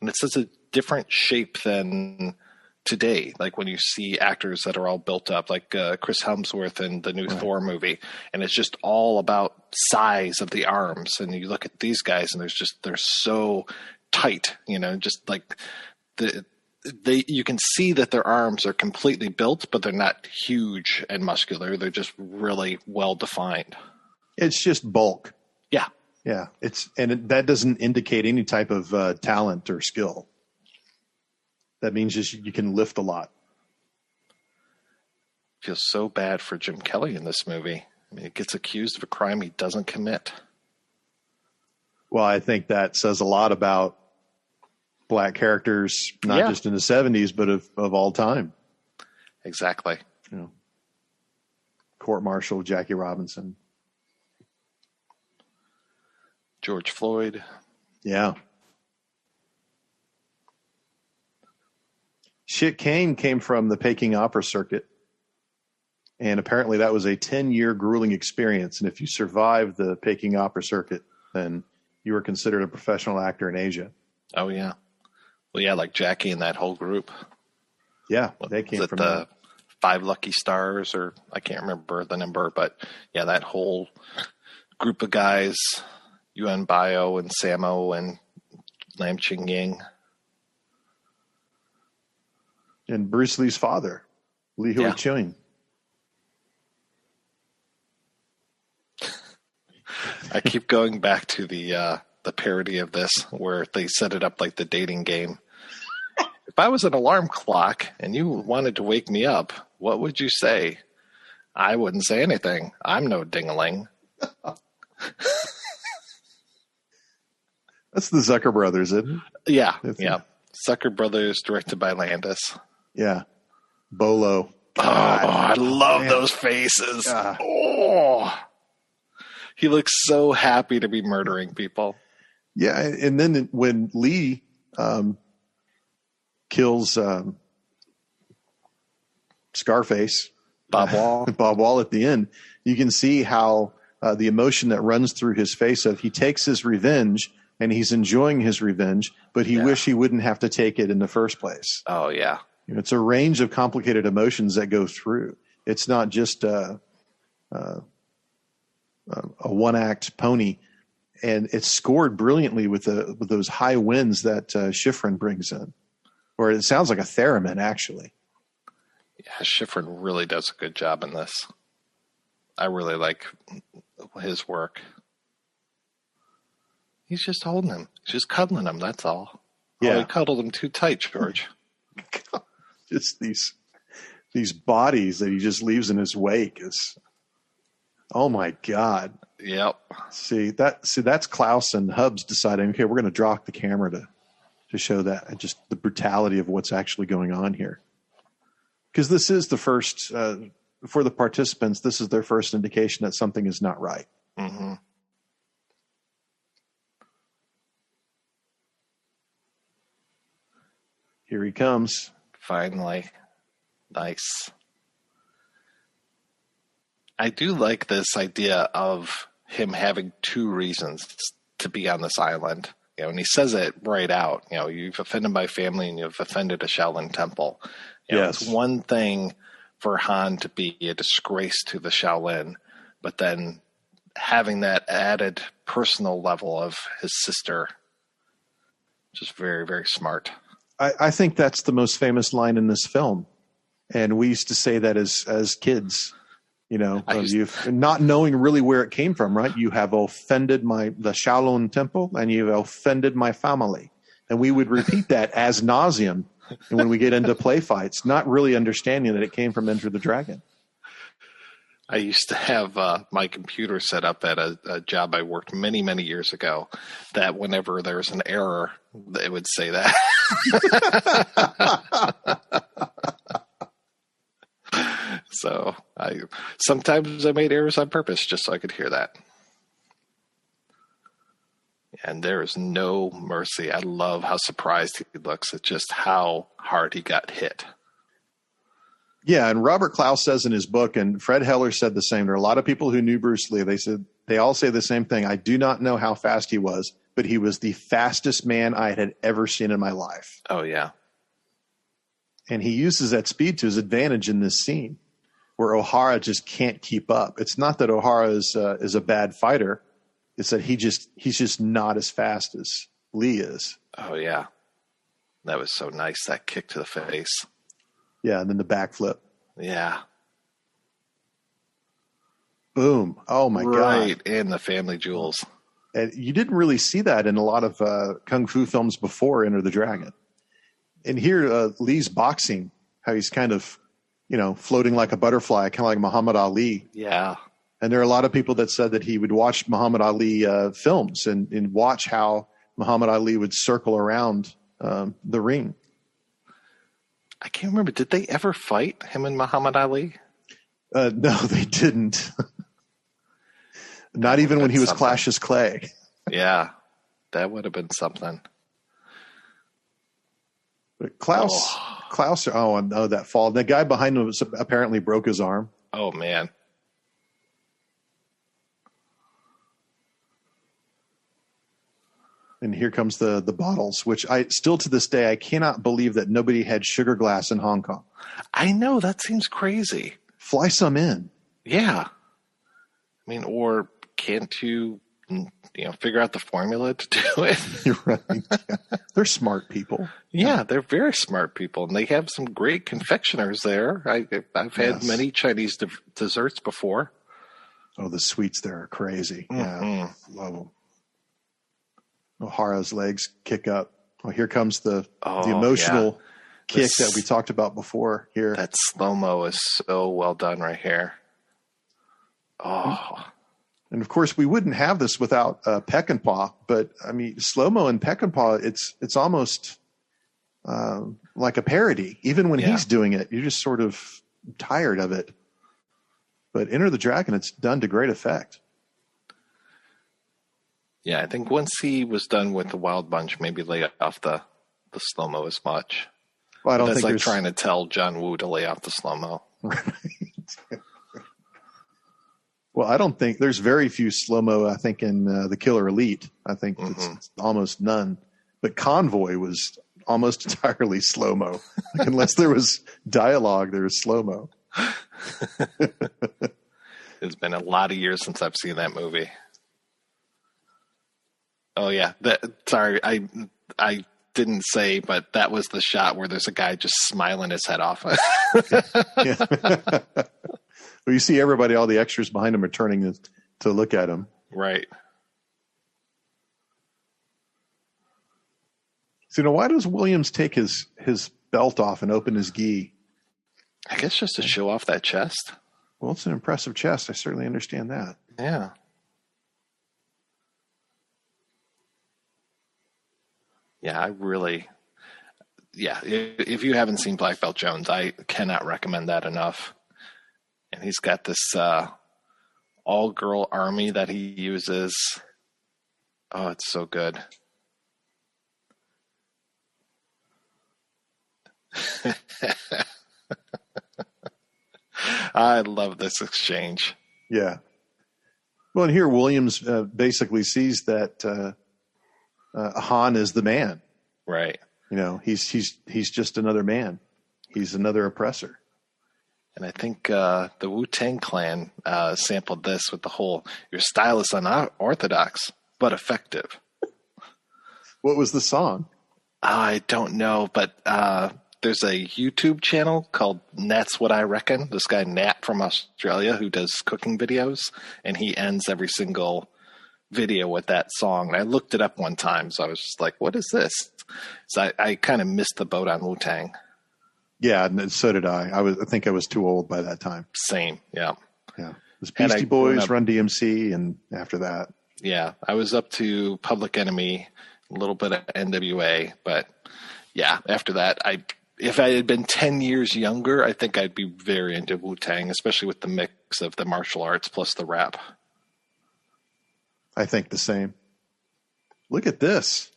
And it's such a different shape than today. Like when you see actors that are all built up, like Chris Hemsworth in the new Thor movie, and it's just all about size of the arms. And you look at these guys, and they're so tight, just like you can see that their arms are completely built, but they're not huge and muscular. They're just really well defined. It's just bulk. Yeah. Yeah. That doesn't indicate any type of talent or skill. That means just you can lift a lot. Feels so bad for Jim Kelly in this movie. I mean, he gets accused of a crime he doesn't commit. Well, I think that says a lot about black characters, not just in the 70s, but of all time. Exactly. Court Martial, Jackie Robinson. George Floyd. Yeah. Shit Kane came from the Peking opera circuit. And apparently that was a 10-year grueling experience. And if you survived the Peking opera circuit, then you were considered a professional actor in Asia. Oh, yeah. Well, yeah, like Jackie and that whole group. Yeah, they came from the 5 Lucky Stars, or I can't remember the number, but yeah, that whole group of guys, Yuan Bio and Samo and Lam Ching Ying. And Bruce Lee's father, Lee Hui Chung. I keep going back to the parody of this where they set it up like the dating game. If I was an alarm clock and you wanted to wake me up, what would you say? I wouldn't say anything. I'm no ding-a-ling. That's the Zucker Brothers, isn't it? Yeah, Zucker Brothers, directed by Landis. Yeah. Bolo. God. Oh, I love those faces. Oh. He looks so happy to be murdering people. Yeah, and then when Lee kills Scarface, Bob Wall at the end, you can see how the emotion that runs through his face of he takes his revenge and he's enjoying his revenge, but he wish he wouldn't have to take it in the first place. Oh, yeah. It's a range of complicated emotions that go through. It's not just a one-act pony, and it's scored brilliantly with those high winds that Schifrin brings in, or it sounds like a theremin, actually. Yeah, Schifrin really does a good job in this. I really like his work. He's just holding him. He's just cuddling him, that's all. Yeah. Oh, he cuddled him too tight, George. Just these bodies that he just leaves in his wake is, oh my God. Yep. See that's Klaus and Hubs deciding, okay, we're going to drop the camera to show that and just the brutality of what's actually going on here. Because this is the first, for the participants, this is their first indication that something is not right. Mm-hmm. Here he comes. Finally. Nice. I do like this idea of him having 2 reasons to be on this island. and he says it right out. You've offended my family and you've offended a Shaolin temple. Yes. It's one thing for Han to be a disgrace to the Shaolin, but then having that added personal level of his sister, just very, very smart. I think that's the most famous line in this film. And we used to say that as kids, not knowing really where it came from, right? You have offended the Shaolin temple and you've offended my family. And we would repeat that as nauseum when we get into play fights, not really understanding that it came from Enter the Dragon. I used to have my computer set up at a job I worked many, many years ago that whenever there was an error, it would say that. So sometimes I made errors on purpose just so I could hear that. And there is no mercy. I love how surprised he looks at just how hard he got hit. Yeah, and Robert Klaus says in his book, and Fred Heller said the same. There are a lot of people who knew Bruce Lee. They all say the same thing. I do not know how fast he was, but he was the fastest man I had ever seen in my life. Oh, yeah. And he uses that speed to his advantage in this scene where O'Hara just can't keep up. It's not that O'Hara is a bad fighter. It's that he's just not as fast as Lee is. Oh, yeah. That was so nice, that kick to the face. Yeah, and then the backflip. Yeah. Boom. Oh, my God. Right in the family jewels. And you didn't really see that in a lot of Kung Fu films before Enter the Dragon. And here, Lee's boxing, how he's kind of, floating like a butterfly, kind of like Muhammad Ali. Yeah. And there are a lot of people that said that he would watch Muhammad Ali films and watch how Muhammad Ali would circle around the ring. I can't remember. Did they ever fight, him and Muhammad Ali? No, they didn't. Not even when he was Clash's Clay. Yeah, that would have been something. But Klaus, oh no, that fall. The guy behind him apparently broke his arm. Oh, man. And here comes the bottles, which I still to this day, I cannot believe that nobody had sugar glass in Hong Kong. I know, that seems crazy. Fly some in. Yeah. I mean, or can't you, figure out the formula to do it? You're right. Yeah. They're smart people. Yeah, they're very smart people. And they have some great confectioners there. I've had many Chinese desserts before. Oh, the sweets there are crazy. Mm-hmm. Yeah, love them. O'Hara's legs kick up. Oh, here comes the emotional kick that we talked about before here. That slow-mo is so well done right here. Oh. And of course, we wouldn't have this without Peckinpah, but I mean, slow-mo and Peckinpah, it's almost like a parody. Even when he's doing it, you're just sort of tired of it. But Enter the Dragon, it's done to great effect. Yeah, I think once he was done with the Wild Bunch, maybe lay off the slow-mo as much. Well, I don't That's think like trying to tell John Woo to lay off the slow-mo. Right. Well, I don't think there's very few slow-mo, I think, in The Killer Elite. I think it's almost none. But Convoy was almost entirely slow-mo. Like, unless there was dialogue, there was slow-mo. It's been a lot of years since I've seen that movie. Oh, yeah. Sorry, I didn't say, but that was the shot where there's a guy just smiling his head off. Well, you see everybody, all the extras behind him are turning to look at him. Right. So, why does Williams take his belt off and open his gi? I guess just to show off that chest. Well, it's an impressive chest. I certainly understand that. Yeah. Yeah, if you haven't seen Black Belt Jones, I cannot recommend that enough. And he's got this all-girl army that he uses. Oh, it's so good. I love this exchange. Yeah. Well, and here Williams basically sees that Han is the man. Right. You know, he's just another man. He's another oppressor. And I think the Wu-Tang Clan sampled this with the whole, your style is unorthodox, but effective. What was the song? I don't know, but there's a YouTube channel called Nat's What I Reckon. This guy, Nat from Australia, who does cooking videos, and he ends every single video with that song. And I looked it up one time, so I was just like, what is this? So I kind of missed the boat on Wu-Tang. Yeah, and so did I. I think I was too old by that time. Same, yeah. Yeah. It was Beastie Boys, Run DMC, and after that. Yeah, I was up to Public Enemy, a little bit of NWA, but yeah, after that, if I had been 10 years younger, I think I'd be very into Wu-Tang, especially with the mix of the martial arts plus the rap. I think the same. Look at this.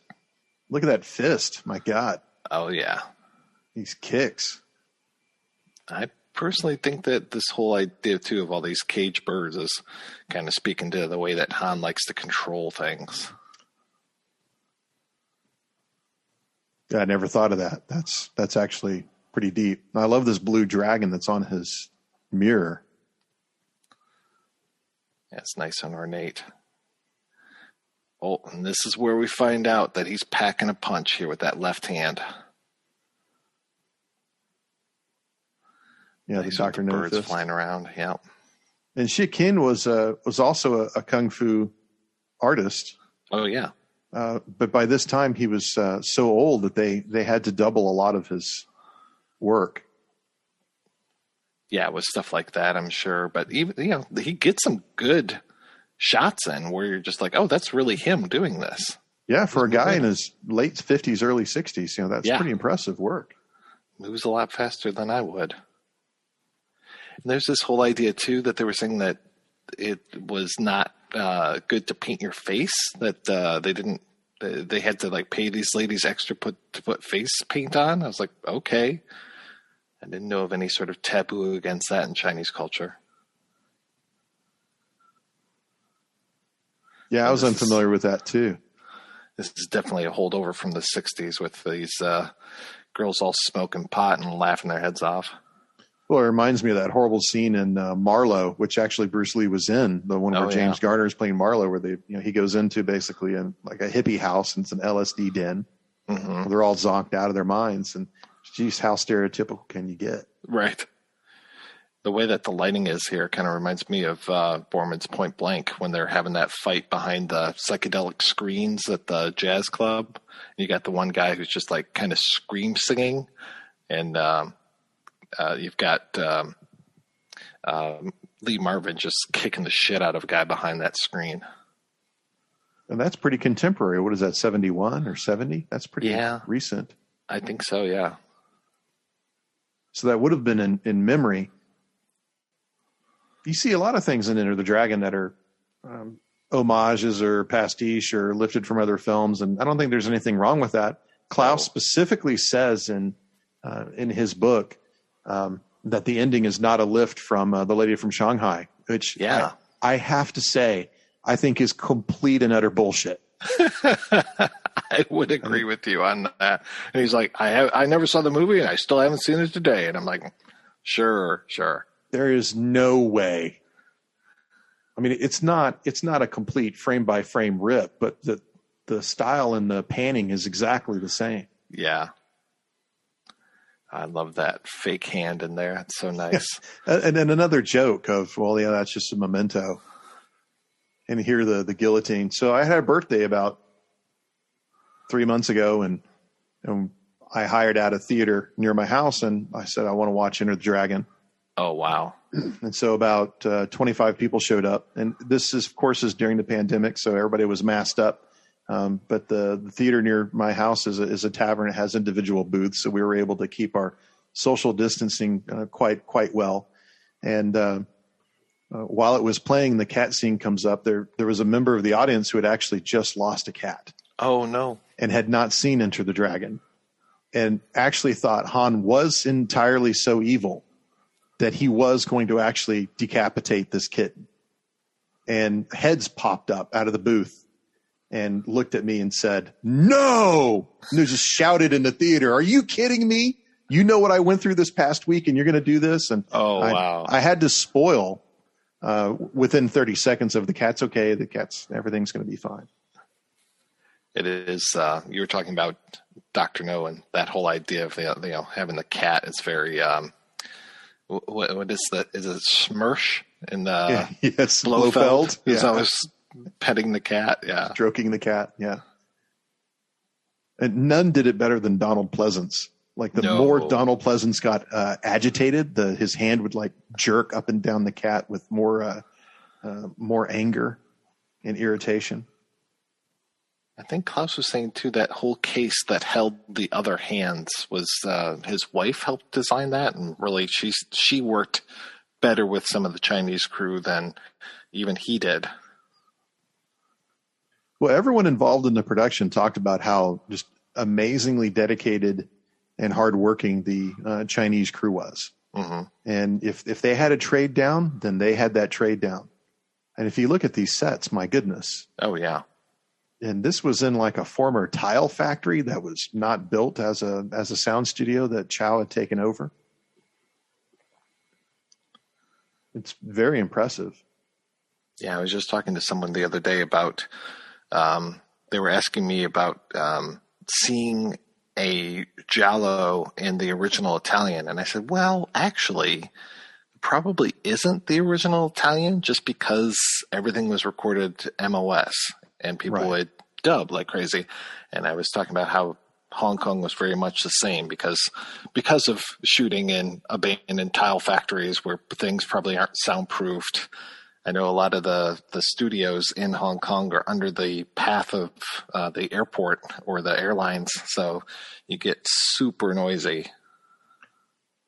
Look at that fist. My God. Oh, yeah. These kicks. I personally think that this whole idea, too, of all these cage birds is kind of speaking to the way that Han likes to control things. Yeah, I never thought of that. That's actually pretty deep. I love this blue dragon that's on his mirror. Yeah, it's nice and ornate. Oh, and this is where we find out that he's packing a punch here with that left hand. Yeah, the Dr. No birds Fist. Flying around. Yeah. And Jeet Kune was also a kung fu artist. Oh yeah. But by this time he was so old that they had to double a lot of his work. Yeah, with stuff like that, I'm sure. But even he gets some good shots in where you're just like, oh, that's really him doing this. Yeah, for a guy in his late 50s, early 60s, that's pretty impressive work. Moves a lot faster than I would. And there's this whole idea, too, that they were saying that it was not good to paint your face, that they had to like pay these ladies extra to put face paint on. I was like, okay. I didn't know of any sort of taboo against that in Chinese culture. Yeah, I was unfamiliar with that, too. This is definitely a holdover from the 60s with these girls all smoking pot and laughing their heads off. Well, it reminds me of that horrible scene in Marlowe, which actually Bruce Lee was in, the one where James Garner is playing Marlowe, where he goes into basically in like a hippie house and it's an LSD den. Mm-hmm. They're all zonked out of their minds, and geez, how stereotypical can you get? Right. The way that the lighting is here kind of reminds me of Borman's Point Blank when they're having that fight behind the psychedelic screens at the jazz club. You got the one guy who's just like kind of scream singing, and you've got Lee Marvin just kicking the shit out of a guy behind that screen. And that's pretty contemporary. What is that, 71 or 70? That's pretty recent. I think so, yeah. So that would have been in memory. You see a lot of things in Enter the Dragon that are homages or pastiche or lifted from other films, and I don't think there's anything wrong with that. Klaus specifically says in his book that the ending is not a lift from The Lady from Shanghai, which I have to say I think is complete and utter bullshit. I would agree with you on that. And he's like, I never saw the movie and I still haven't seen it today. And I'm like, sure. There is no way. I mean, it's not a complete frame by frame rip, but the style and the panning is exactly the same. Yeah. I love that fake hand in there. It's so nice. Yeah. And then another joke of, well, yeah, that's just a memento. And here the guillotine. So I had a birthday about 3 months ago, and I hired out a theater near my house, and I said, I want to watch Enter the Dragon. Oh, wow. And so about 25 people showed up. And this is, of course, is during the pandemic, so everybody was masked up. But the theater near my house is a tavern. It has individual booths, so we were able to keep our social distancing quite well. And while it was playing, the cat scene comes up. There was a member of the audience who had actually just lost a cat. Oh, no. And had not seen Enter the Dragon, and actually thought Han was entirely so evil that he was going to actually decapitate this kitten. And heads popped up out of the booth. and looked at me and said, "No!" And they just shouted in the theater, "Are you kidding me? You know what I went through this past week, and you're going to do this?" And wow. I had to spoil within 30 seconds of the cat's okay. Everything's going to be fine. It is. You were talking about Dr. No and that whole idea of having the cat. It's very. What is that? Is it Smirsh in yes, Blofeld? Yeah. He's always petting the cat. Yeah, stroking the cat. Yeah, and none did it better than Donald Pleasance. Like the more Donald Pleasance got agitated, his hand would like jerk up and down the cat with more anger and irritation. I think Klaus was saying too that whole case that held the other hands was his wife helped design that, and really she worked better with some of the Chinese crew than even he did. Well, everyone involved in the production talked about how just amazingly dedicated and hardworking the Chinese crew was. Mm-hmm. And if they had a trade down, then they had that trade down. And if you look at these sets, my goodness. Oh, yeah. And this was in like a former tile factory that was not built as a sound studio that Chow had taken over. It's very impressive. Yeah, I was just talking to someone the other day about, they were asking me about seeing a giallo in the original Italian. And I said, well, actually, probably isn't the original Italian just because everything was recorded MOS and people would dub like crazy. And I was talking about how Hong Kong was very much the same because of shooting in abandoned tile factories where things probably aren't soundproofed. I know a lot of the studios in Hong Kong are under the path of the airport or the airlines, so you get super noisy.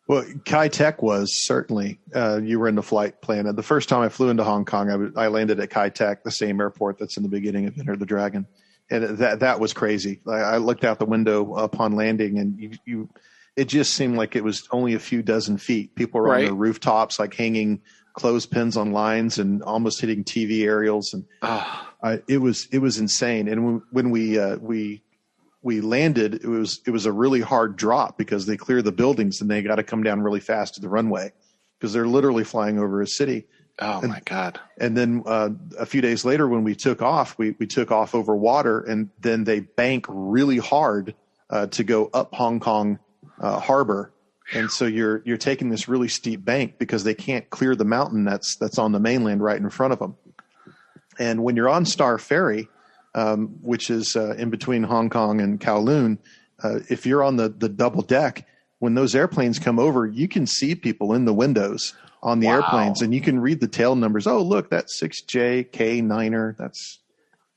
Well, Kai Tak was certainly, you were in the flight plan. The first time I flew into Hong Kong, I landed at Kai Tak, the same airport that's in the beginning of Enter the Dragon. And that was crazy. I looked out the window upon landing, and it just seemed like it was only a few dozen feet. People were on the rooftops, like hanging clothespins on lines and almost hitting TV aerials. And it was insane. And when we landed, it was a really hard drop because they clear the buildings and they got to come down really fast to the runway because they're literally flying over a city. Oh my God. And then a few days later when we took off, we took off over water, and then they bank really hard to go up Hong Kong harbor. And so you're taking this really steep bank because they can't clear the mountain that's on the mainland right in front of them. And when you're on Star Ferry, which is in between Hong Kong and Kowloon, if you're on the double deck, when those airplanes come over, you can see people in the windows on the airplanes, and you can read the tail numbers. Oh, look, that's 6JK9er. That's,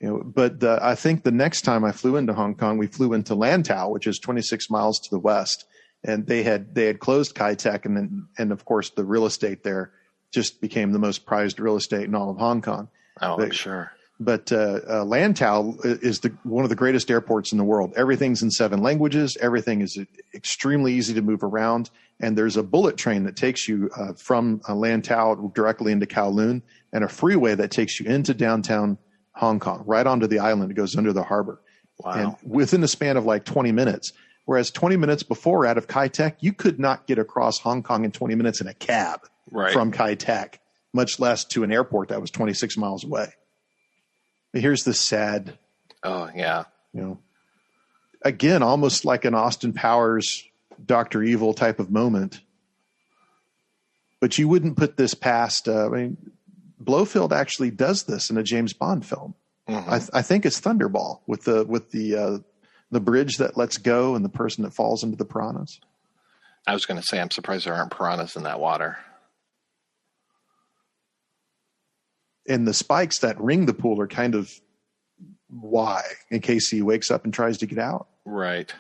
but I think the next time I flew into Hong Kong, we flew into Lantau, which is 26 miles to the west. And they had closed Kai Tak, and of course the real estate there just became the most prized real estate in all of Hong Kong. Oh, I'm sure. But Lantau is one of the greatest airports in the world. Everything's in 7 languages. Everything is extremely easy to move around. And there's a bullet train that takes you from Lantau directly into Kowloon, and a freeway that takes you into downtown Hong Kong, right onto the island. It goes under the harbor. Wow. And within the span of like 20 minutes. Whereas 20 minutes before out of Kai Tak, you could not get across Hong Kong in 20 minutes in a cab from Kai Tak, much less to an airport that was 26 miles away. But here's the sad. Oh, yeah. Again, almost like an Austin Powers, Dr. Evil type of moment. But you wouldn't put this past. Blofeld actually does this in a James Bond film. Mm-hmm. I think it's Thunderball with the bridge that lets go and the person that falls into the piranhas. I was going to say, I'm surprised there aren't piranhas in that water. And the spikes that ring the pool are kind of why, in case he wakes up and tries to get out. Right.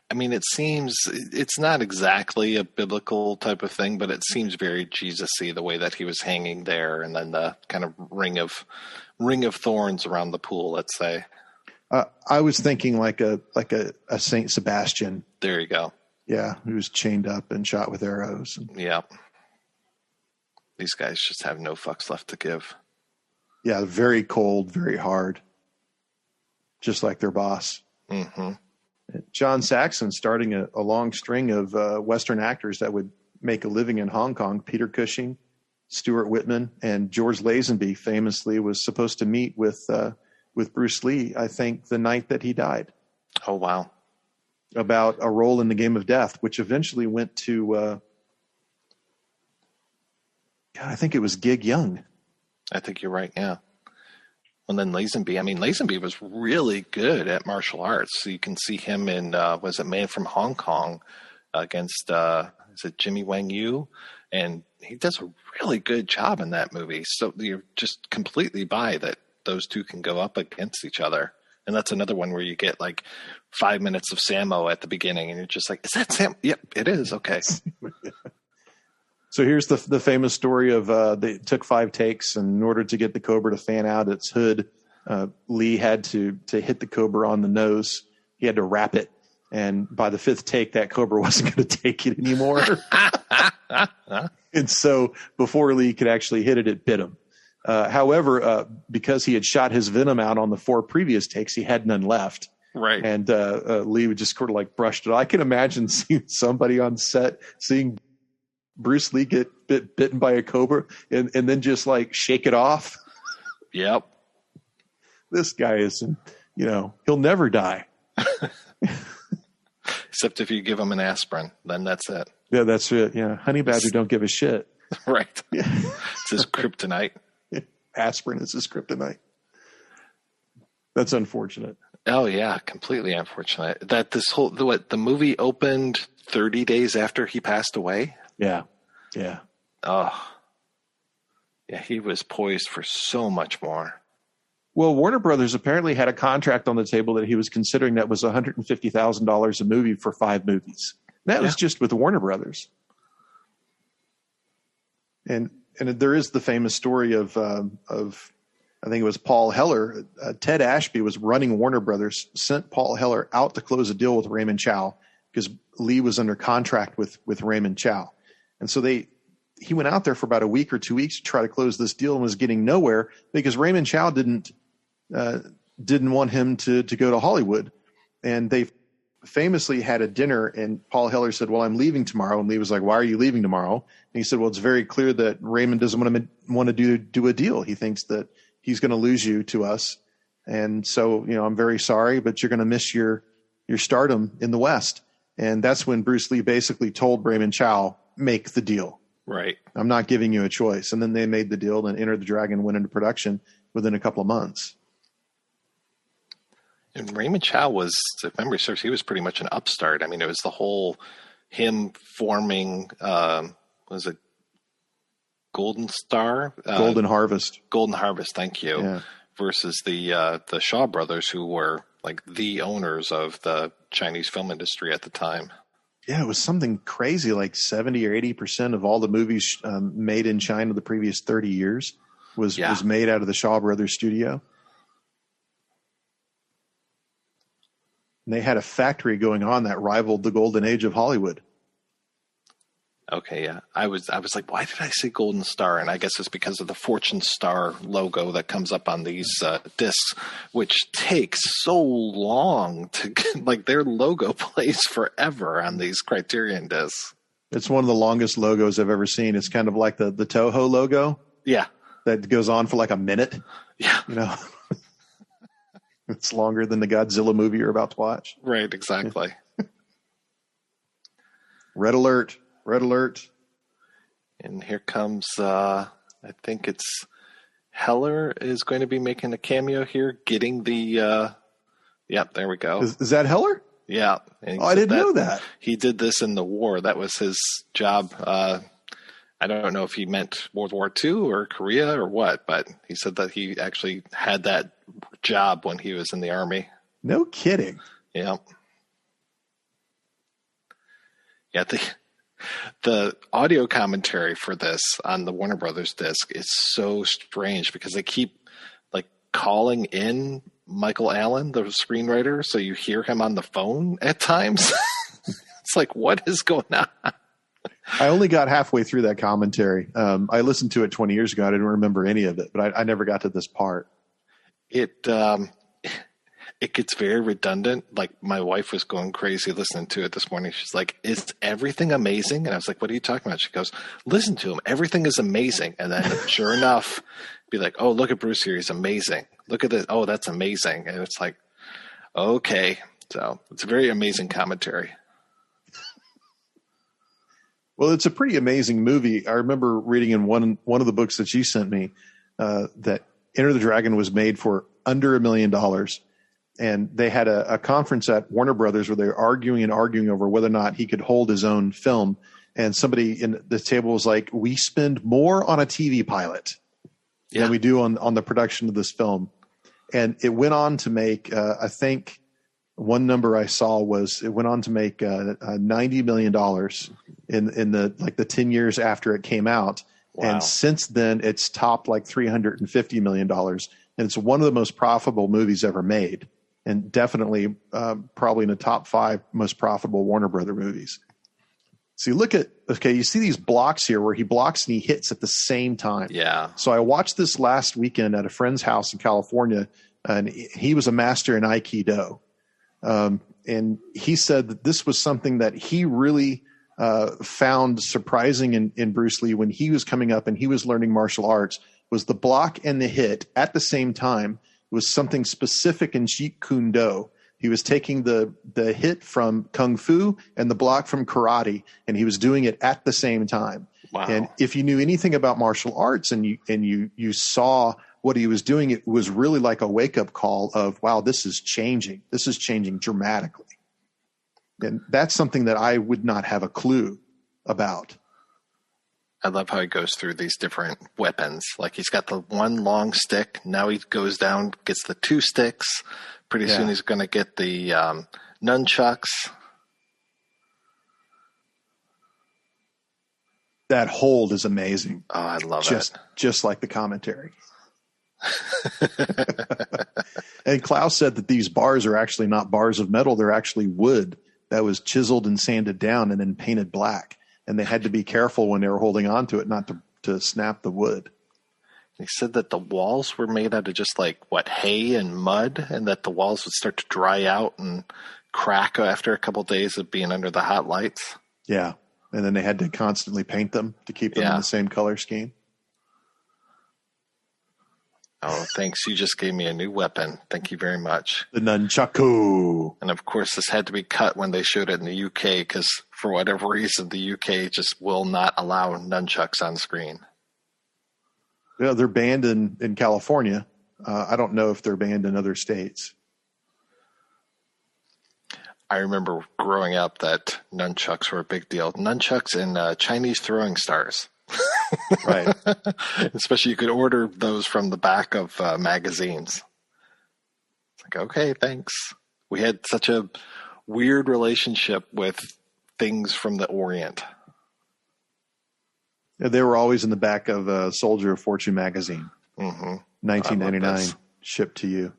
I mean, it seems it's not exactly a biblical type of thing, but it seems very Jesus-y the way that he was hanging there, and then the kind of ring of thorns around the pool, let's say. I was thinking like a Saint Sebastian. There you go. Yeah, who was chained up and shot with arrows. Yeah. These guys just have no fucks left to give. Yeah, very cold, very hard. just like their boss. Mm-hmm. John Saxon starting a long string of Western actors that would make a living in Hong Kong. Peter Cushing, Stuart Whitman, and George Lazenby famously was supposed to meet with Bruce Lee, I think, the night that he died. Oh, wow. About a role in the Game of Death, which eventually went to, I think it was Gig Young. I think you're right, yeah. And then Lazenby was really good at martial arts. So you can see him in, was it Man from Hong Kong against, is it Jimmy Wang Yu? And he does a really good job in that movie. So you're just completely by that those two can go up against each other. And that's another one where you get like 5 minutes of Sammo at the beginning and you're just like, is that Sam? Yep, it is. Okay. So here's the famous story of they took 5 takes, and in order to get the Cobra to fan out its hood, Lee had to hit the Cobra on the nose. He had to wrap it. And by the 5th take, that Cobra wasn't going to take it anymore. And so before Lee could actually hit it, it bit him. However, because he had shot his venom out on the 4 previous takes, he had none left. Right. And Lee would just sort of like brushed it. I can imagine seeing somebody on set, seeing Bruce Lee get bitten by a cobra and then just like shake it off. Yep. This guy is, he'll never die. Except if you give him an aspirin, then that's it. Yeah, that's it. Yeah. Honey badger don't give a shit. Right. Yeah. It's his kryptonite. Aspirin is his kryptonite. That's unfortunate. Oh yeah, completely unfortunate. That the movie opened 30 days after he passed away. Yeah. Yeah. Oh. Yeah, he was poised for so much more. Well, Warner Brothers apparently had a contract on the table that he was considering that was $150,000 a movie for 5 movies. That was just with Warner Brothers. And there is the famous story of I think it was Paul Heller. Ted Ashby was running Warner Brothers, sent Paul Heller out to close a deal with Raymond Chow because Lee was under contract with Raymond Chow. And so he went out there for about a week or 2 weeks to try to close this deal and was getting nowhere because Raymond Chow didn't want him to go to Hollywood. And they famously had a dinner, and Paul Heller said, well, I'm leaving tomorrow. And Lee was like, why are you leaving tomorrow? And he said, well, it's very clear that Raymond doesn't want to do a deal. He thinks that he's going to lose you to us. And so, I'm very sorry, but you're going to miss your stardom in the West. And that's when Bruce Lee basically told Raymond Chow, make the deal. Right. I'm not giving you a choice. And then they made the deal, and Enter the Dragon went into production within a couple of months. And Raymond Chow was, if memory serves, he was pretty much an upstart. I mean, it was the whole him forming, was it Golden Star? Golden Harvest. Golden Harvest, thank you. Yeah. Versus the Shaw brothers, who were like the owners of the Chinese film industry at the time. Yeah, it was something crazy, like 70 or 80% of all the movies made in China the previous 30 years was made out of the Shaw Brothers studio. And they had a factory going on that rivaled the golden age of Hollywood. Okay, yeah. I was like, why did I say Golden Star? And I guess it's because of the Fortune Star logo that comes up on these discs, which takes so long to get, like, their logo plays forever on these Criterion discs. It's one of the longest logos I've ever seen. It's kind of like the Toho logo. Yeah. That goes on for like a minute. Yeah. It's longer than the Godzilla movie you're about to watch. Right, exactly. Red alert. Red alert. And here comes, I think it's Heller is going to be making a cameo here, getting the, yep, there we go. Is that Heller? Yeah. I didn't know that. He did this in the war. That was his job. I don't know if he meant World War II or Korea or what, but he said that he actually had that job when he was in the Army. No kidding. Yeah. Yeah, the audio commentary for this on the Warner Brothers disc is so strange because they keep like calling in Michael Allen, the screenwriter, so you hear him on the phone at times. It's like, what is going on? I only got halfway through that commentary. I listened to it 20 years ago. I didn't remember any of it, but I never got to this part. it gets very redundant. Like my wife was going crazy listening to it this morning. She's like, "Is everything amazing?" And I was like, "What are you talking about?" She goes, "Listen to him. Everything is amazing." And then sure enough, be like, "Oh, look at Bruce here. He's amazing. Look at this. Oh, that's amazing." And it's like, okay. So it's a very amazing commentary. Well, it's a pretty amazing movie. I remember reading in one of the books that you sent me that Enter the Dragon was made for under $1 million. And they had a conference at Warner Brothers where they were arguing over whether or not he could hold his own film. And somebody in the table was like, "We spend more on a TV pilot than we do on the production of this film." And it went on to make, I think one number I saw was it went on to make $90 million in the 10 years after it came out. Wow. And since then it's topped like $350 million. And it's one of the most profitable movies ever made. And definitely probably in the top 5 most profitable Warner Brother movies. So you see these blocks here where he blocks and he hits at the same time. Yeah. So I watched this last weekend at a friend's house in California, and he was a master in Aikido. And he said that this was something that he really found surprising in Bruce Lee when he was coming up and he was learning martial arts, was the block and the hit at the same time. It was something specific in Jeet Kune Do. He was taking the hit from Kung Fu and the block from karate, and he was doing it at the same time. Wow. And if you knew anything about martial arts and you saw what he was doing, it was really like a wake-up call of, wow, this is changing. This is changing dramatically. And that's something that I would not have a clue about. I love how he goes through these different weapons. Like he's got the one long stick. Now he goes down, gets the 2 sticks. Pretty soon he's going to get the nunchucks. That hold is amazing. Oh, I love it. Just like the commentary. And Klaus said that these bars are actually not bars of metal. They're actually wood that was chiseled and sanded down and then painted black. And they had to be careful when they were holding on to it not to snap the wood. He said that the walls were made out of just hay and mud, and that the walls would start to dry out and crack after a couple of days of being under the hot lights. Yeah. And then they had to constantly paint them to keep them in the same color scheme. Oh, thanks. You just gave me a new weapon. Thank you very much. The nunchaku. And of course, this had to be cut when they showed it in the UK because for whatever reason, the UK just will not allow nunchucks on screen. Yeah, they're banned in California. I don't know if they're banned in other states. I remember growing up that nunchucks were a big deal. Nunchucks and Chinese throwing stars. Right. Especially you could order those from the back of magazines. It's like, okay, thanks. We had such a weird relationship with things from the Orient. Yeah, they were always in the back of Soldier of Fortune magazine. Mm-hmm. 1999, shipped to you.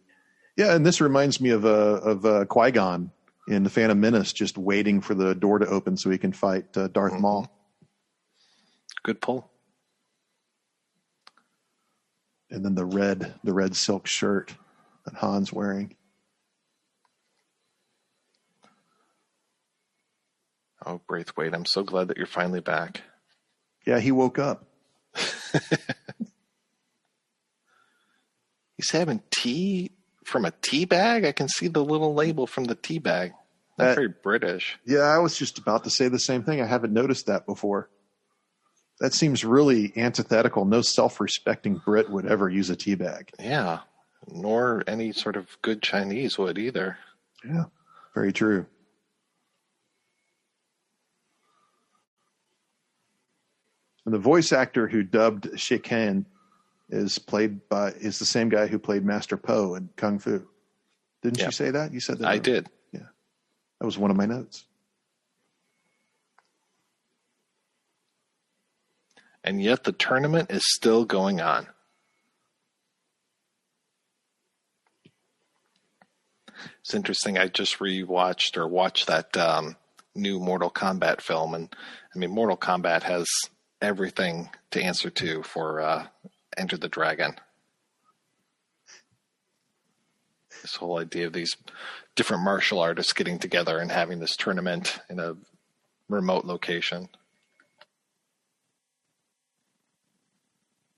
Yeah, and this reminds me of Qui-Gon in The Phantom Menace, just waiting for the door to open so he can fight Darth Maul. Good pull. And then the red silk shirt that Han's wearing. Oh, Braithwaite, I'm so glad that you're finally back. Yeah, he woke up. He's having tea from a tea bag? I can see the little label from the tea bag. Not very British. Yeah, I was just about to say the same thing. I haven't noticed that before. That seems really antithetical. No self-respecting Brit would ever use a tea bag. Yeah, nor any sort of good Chinese would either. Yeah, very true. And the voice actor who dubbed Shikan is the same guy who played Master Po in Kung Fu. Didn't you say that? You said that. I did. Yeah. That was one of my notes. And yet the tournament is still going on. It's interesting. I just watched that new Mortal Kombat film. And I mean, Mortal Kombat has everything to answer to for Enter the Dragon. This whole idea of these different martial artists getting together and having this tournament in a remote location.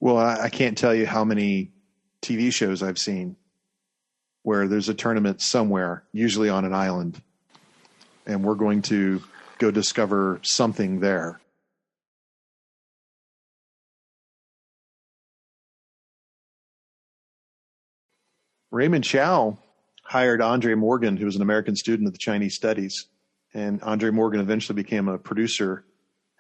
Well, I can't tell you how many TV shows I've seen where there's a tournament somewhere, usually on an island, and we're going to go discover something there. Raymond Chow hired Andre Morgan, who was an American student of the Chinese studies. And Andre Morgan eventually became a producer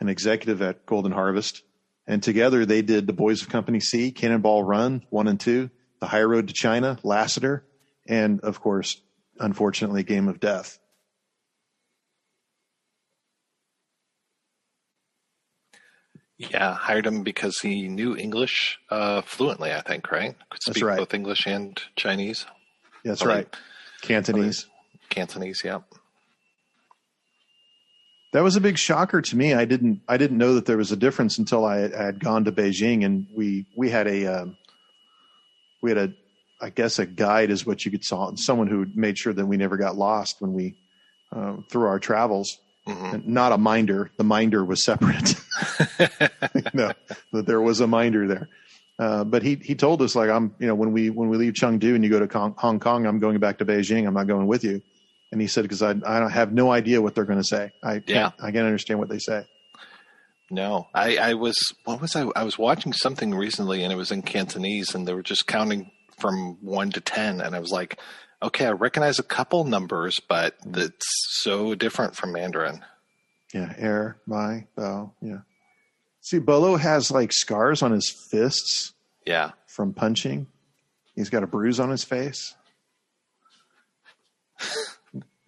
and executive at Golden Harvest. And together they did The Boys of Company C, Cannonball Run 1 and 2, The High Road to China, Lassiter, and, of course, unfortunately, Game of Death. Yeah, hired him because he knew English fluently, I think, right? Could speak both English and Chinese. That's right. Cantonese. Cantonese, yeah. That was a big shocker to me. I didn't know that there was a difference until I had gone to Beijing, and we had a I guess a guide is what you could call it, someone who made sure that we never got lost when we through our travels. Mm-hmm. Not a minder. The minder was separate. No, that there was a minder there. But he told us, like, when we leave Chengdu and you go to Hong Kong, I'm going back to Beijing. I'm not going with you. And he said, because I have no idea what they're going to say. I can't understand what they say. No, I was watching something recently, and it was in Cantonese, and they were just counting from 1 to 10, and I was like, okay, I recognize a couple numbers, but it's so different from Mandarin. Yeah, air, my, bow, yeah. See, Bolo has like scars on his fists. Yeah. From punching. He's got a bruise on his face.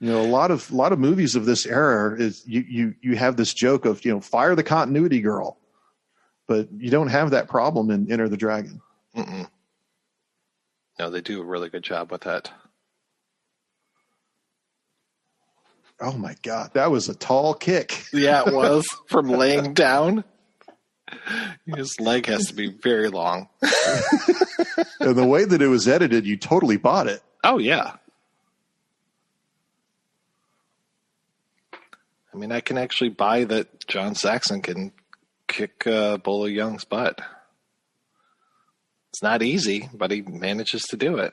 A lot of movies of this era is you have this joke of, fire the continuity girl, but you don't have that problem in Enter the Dragon. Mm-mm. No, they do a really good job with that. Oh my God, that was a tall kick. Yeah, it was from laying down. His leg has to be very long. And the way that it was edited, you totally bought it. Oh, yeah. I mean, I can actually buy that John Saxon can kick Bolo Young's butt. It's not easy, but he manages to do it.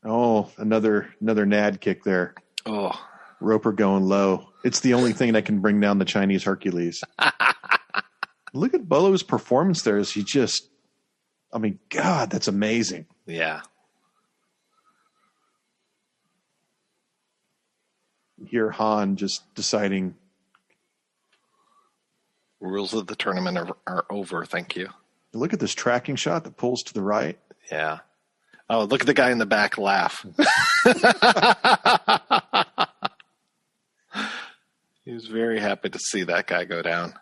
Oh, another nad kick there. Oh. Roper going low. It's the only thing that can bring down the Chinese Hercules. Look at Bolo's performance there as he just, God, that's amazing. Yeah. Here Han just deciding. Rules of the tournament are over, thank you. Look at this tracking shot that pulls to the right. Yeah. Oh, look at the guy in the back laugh. He was very happy to see that guy go down.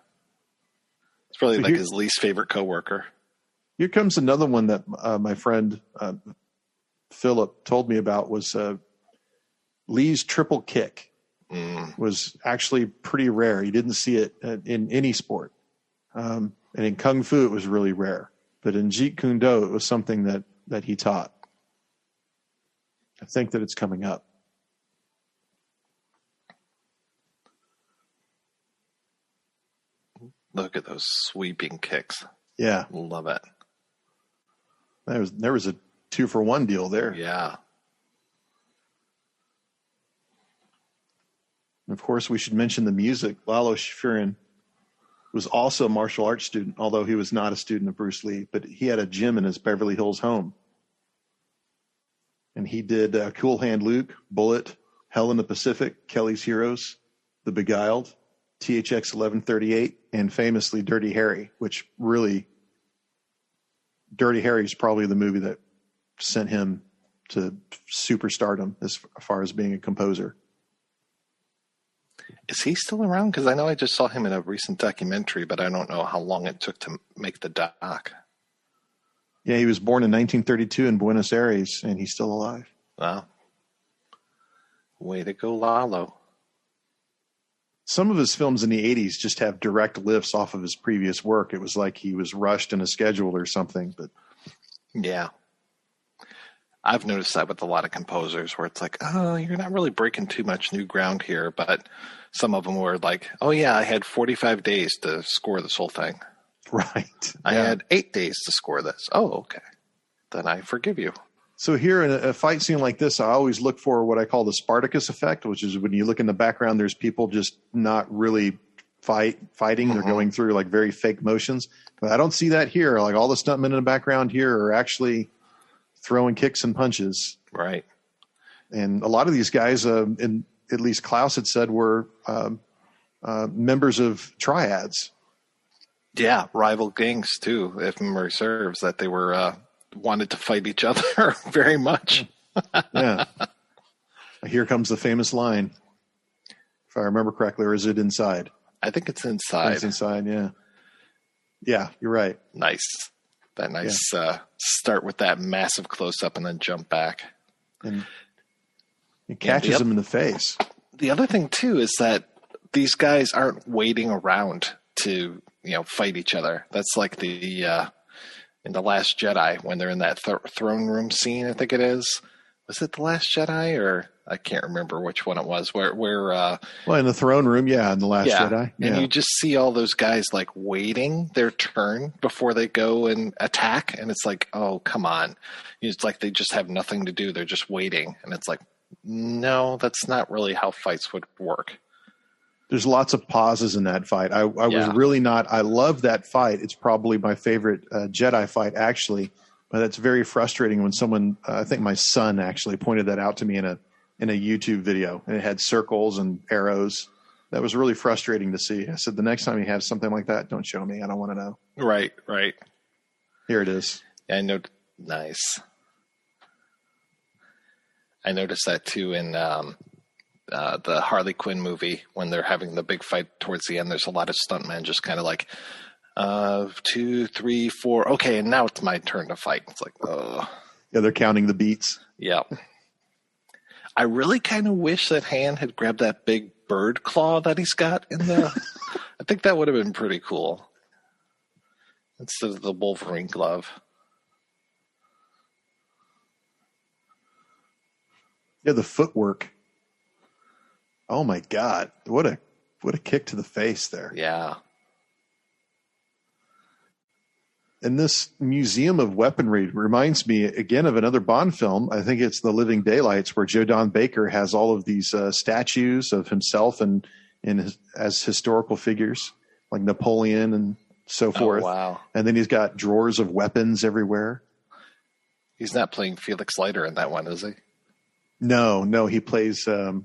It's probably his least favorite coworker. Here comes another one that my friend Philip told me about was Lee's triple kick. Was actually pretty rare. You didn't see it in any sport. And in Kung Fu, it was really rare. But in Jeet Kune Do, it was something that he taught. I think that it's coming up. Look at those sweeping kicks. Yeah. Love it. There was a 2-for-1 deal there. Yeah. And of course, we should mention the music. Lalo Schifrin was also a martial arts student, although he was not a student of Bruce Lee, but he had a gym in his Beverly Hills home. And he did Cool Hand Luke, Bullet, Hell in the Pacific, Kelly's Heroes, The Beguiled, THX 1138, and famously Dirty Harry, which really, Dirty Harry is probably the movie that sent him to superstardom as far as being a composer. Is he still around? Because I know I just saw him in a recent documentary, but I don't know how long it took to make the doc. Yeah, he was born in 1932 in Buenos Aires, and he's still alive. Wow. Way to go, Lalo. Some of his films in the 80s just have direct lifts off of his previous work. It was like he was rushed in a schedule or something. But yeah. I've noticed that with a lot of composers where it's like, oh, you're not really breaking too much new ground here. But some of them were like, oh, yeah, I had 45 days to score this whole thing. Right. I had 8 days to score this. Oh, okay. Then I forgive you. So here in a fight scene like this, I always look for what I call the Spartacus effect, which is when you look in the background, there's people just not really fighting. Mm-hmm. They're going through like very fake motions. But I don't see that here. Like all the stuntmen in the background here are actually throwing kicks and punches. Right. And a lot of these guys, and at least Klaus had said, were members of triads. Yeah, rival gangs too, if memory serves, that they were wanted to fight each other very much. Yeah. Here comes the famous line. If I remember correctly, or is it inside? I think it's inside. It's inside, yeah. Yeah, you're right. Nice. That nice start with that massive close-up and then jump back. And it catches him in the face. The other thing, too, is that these guys aren't waiting around to, fight each other. That's like the in The Last Jedi when they're in that throne room scene, I think it is. Was it The Last Jedi or I can't remember which one it was where in the throne room, in The Last Jedi. Yeah. And you just see all those guys like waiting their turn before they go and attack. And it's like, oh, come on. It's like they just have nothing to do. They're just waiting. And it's like, no, that's not really how fights would work. There's lots of pauses in that fight. I was really not. I love that fight. It's probably my favorite Jedi fight, actually. But it's very frustrating when someone, I think my son actually pointed that out to me in a YouTube video, and it had circles and arrows. That was really frustrating to see. I said, the next time you have something like that, don't show me. I don't want to know. Right. Here it is. Yeah, I know. Nice. I noticed that too in the Harley Quinn movie when they're having the big fight towards the end. There's a lot of stuntmen just kind of like, 2, 3, 4. Okay, and now it's my turn to fight. It's like, oh. Yeah, they're counting the beats. Yeah. I really kind of wish that Han had grabbed that big bird claw that he's got in the. I think that would have been pretty cool. Instead of the Wolverine glove. Yeah, the footwork. Oh my God. What a kick to the face there. Yeah. And this museum of weaponry reminds me again of another Bond film. I think it's The Living Daylights, where Joe Don Baker has all of these statues of himself as historical figures, like Napoleon and so forth. Oh, wow. And then he's got drawers of weapons everywhere. He's not playing Felix Leiter in that one, is he? No. He plays an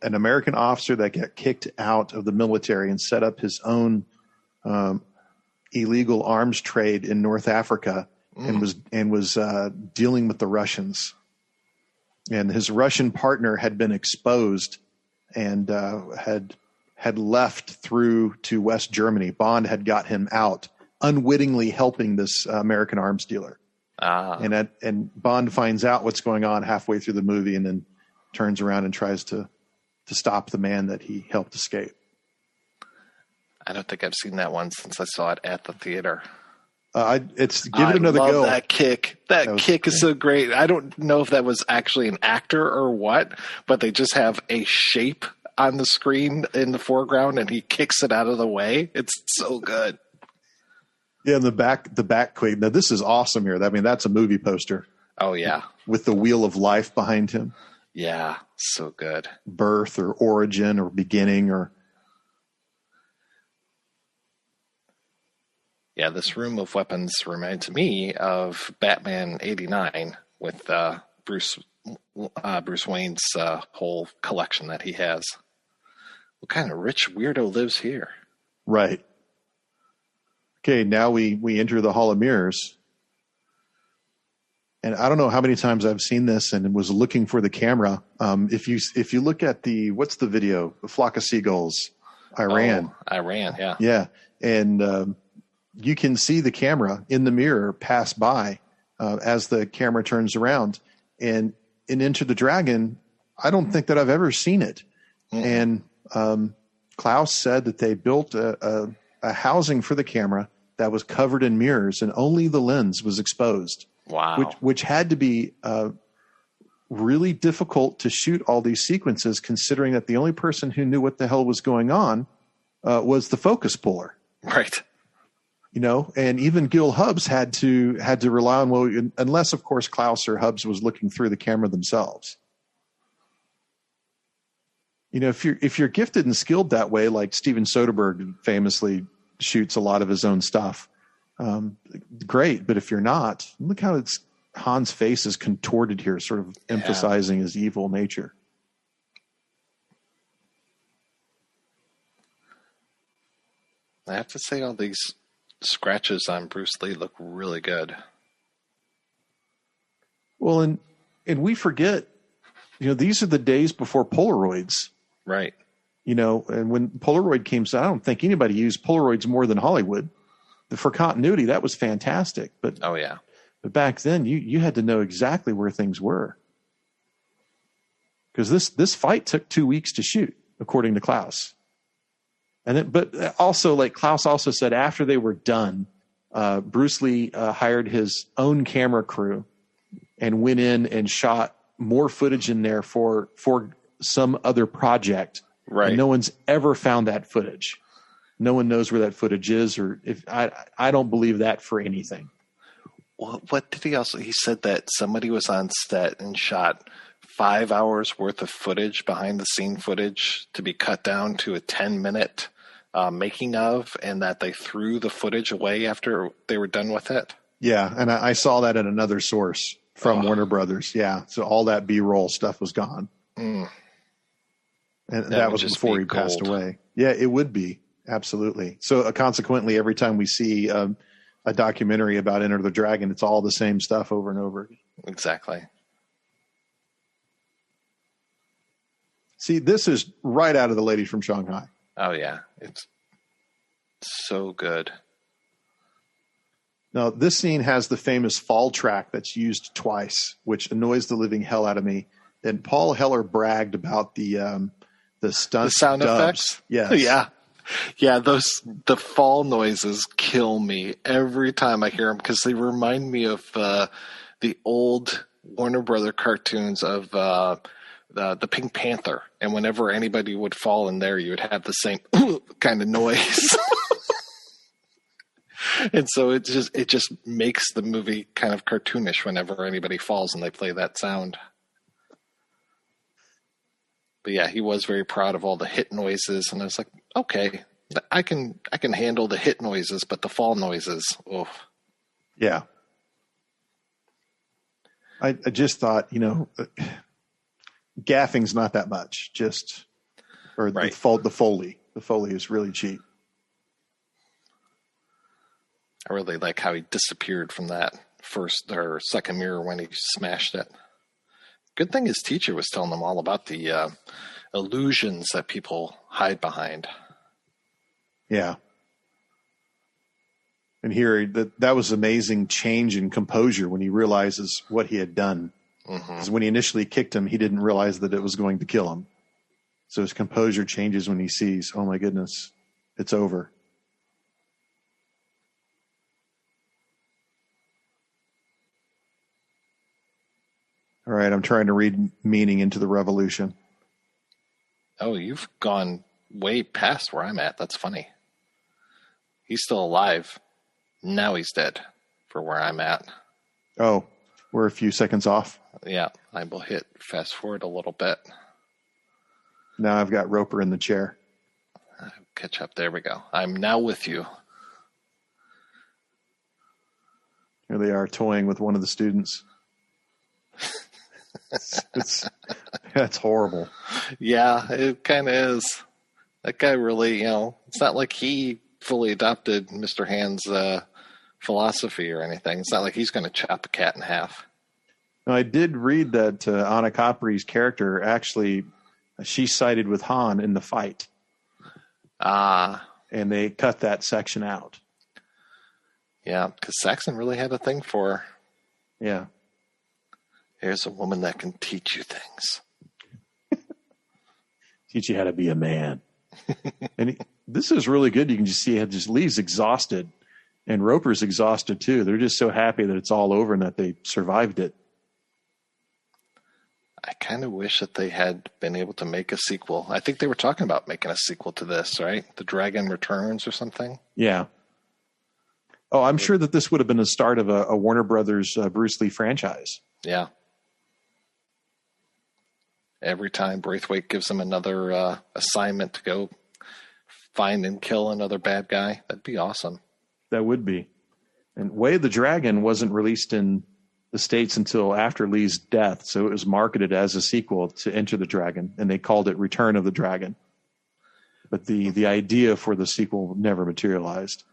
American officer that got kicked out of the military and set up his own illegal arms trade in North Africa and was dealing with the Russians. And his Russian partner had been exposed and had left through to West Germany. Bond had got him out, unwittingly helping this American arms dealer. And Bond finds out what's going on halfway through the movie and then turns around and tries to stop the man that he helped escape. I don't think I've seen that one since I saw it at the theater. Give it another go. That kick. That kick is so great. I don't know if that was actually an actor or what, but they just have a shape on the screen in the foreground and he kicks it out of the way. It's so good. Yeah, and the back quake. Now this is awesome here. I mean, that's a movie poster. Oh yeah. With the Wheel of Life behind him. Yeah, so good. Birth or origin or beginning or. Yeah, this room of weapons reminds me of Batman '89 with Bruce Wayne's whole collection that he has. What kind of rich weirdo lives here? Right. Okay, now we enter the Hall of Mirrors. And I don't know how many times I've seen this and was looking for the camera. If you look at what's the video? The Flock of Seagulls, Iran. Oh, Iran, yeah. Yeah, and you can see the camera in the mirror pass by as the camera turns around. And in Enter the Dragon, I don't think that I've ever seen it. Mm-mm. And Klaus said that they built a housing for the camera that was covered in mirrors, and only the lens was exposed. Wow. Which had to be really difficult to shoot all these sequences, considering that the only person who knew what the hell was going on was the focus puller. Right. You know, and even Gil Hubs had to rely on, unless of course Klaus or Hubs was looking through the camera themselves. You know, if you're gifted and skilled that way, like Steven Soderbergh famously shoots a lot of his own stuff, great. But if you're not, look how Han's face is contorted here, sort of emphasizing his evil nature. I have to say, all these scratches on Bruce Lee look really good. Well, and we forget, you know, these are the days before Polaroids. Right. You know, and when Polaroid came out, I don't think anybody used Polaroids more than Hollywood. For continuity, that was fantastic. But oh yeah. But back then, you had to know exactly where things were, because this fight took 2 weeks to shoot, according to Klaus. But also, like Klaus also said, after they were done, Bruce Lee hired his own camera crew and went in and shot more footage in there for some other project. Right. And no one's ever found that footage. No one knows where that footage is, or if I don't believe that for anything. Well, what did he said that somebody was on set and shot 5 hours worth of footage, behind the scene footage, to be cut down to a 10-minute making of, and that they threw the footage away after they were done with it. Yeah. And I saw that at another source from Warner Brothers. Yeah. So all that B-roll stuff was gone. Mm. And that was before he passed away. Yeah, it would be. Absolutely. So consequently, every time we see a documentary about Enter the Dragon, it's all the same stuff over and over again. Exactly. See, this is right out of The Lady from Shanghai. Oh, yeah. It's so good. Now, this scene has the famous fall track that's used twice, which annoys the living hell out of me. And Paul Heller bragged about the stunt, the sound dubs. Effects. Yes. Yeah. The fall noises kill me every time I hear them, because they remind me of the old Warner Brother cartoons of the Pink Panther. And whenever anybody would fall in there, you would have the same kind of noise. And so it just makes the movie kind of cartoonish whenever anybody falls and they play that sound. But yeah, he was very proud of all the hit noises, and I was like, okay, I can handle the hit noises, but the fall noises, oh. Yeah. I just thought, gaffing's not that much, right. The Foley. The Foley is really cheap. I really like how he disappeared from that first or second mirror when he smashed it. Good thing his teacher was telling him all about the illusions that people hide behind. Yeah. And here, that was amazing change in composure when he realizes what he had done. Because when he initially kicked him, he didn't realize that it was going to kill him. So his composure changes when he sees, oh my goodness, it's over. All right, I'm trying to read meaning into the revolution. Oh, you've gone way past where I'm at. That's funny. He's still alive. Now he's dead for where I'm at. Oh, we're a few seconds off. Yeah, I will hit fast forward a little bit. Now I've got Roper in the chair. Catch up. There we go. I'm now with you. Here they are toying with one of the students. That's horrible. Yeah, it kind of is. That guy really, it's not like he fully adopted Mr. Hand's philosophy or anything. It's not like he's going to chop a cat in half. Now, I did read that Anna Capri's character actually, she sided with Han in the fight. And they cut that section out. Yeah, because Saxon really had a thing for her. Yeah. Here's a woman that can teach you things. Teach you how to be a man. And this is really good. You can just see just Lee's exhausted, and Roper's exhausted too. They're just so happy that it's all over and that they survived it. I kind of wish that they had been able to make a sequel. I think they were talking about making a sequel to this, right? The Dragon Returns or something. Yeah. Oh, I'm sure that this would have been the start of a Warner Brothers Bruce Lee franchise. Yeah. Every time Braithwaite gives him another assignment to go find and kill another bad guy, that'd be awesome. That would be. And Way of the Dragon wasn't released in the States until after Lee's death, so it was marketed as a sequel to Enter the Dragon, and they called it Return of the Dragon. But the idea for the sequel never materialized.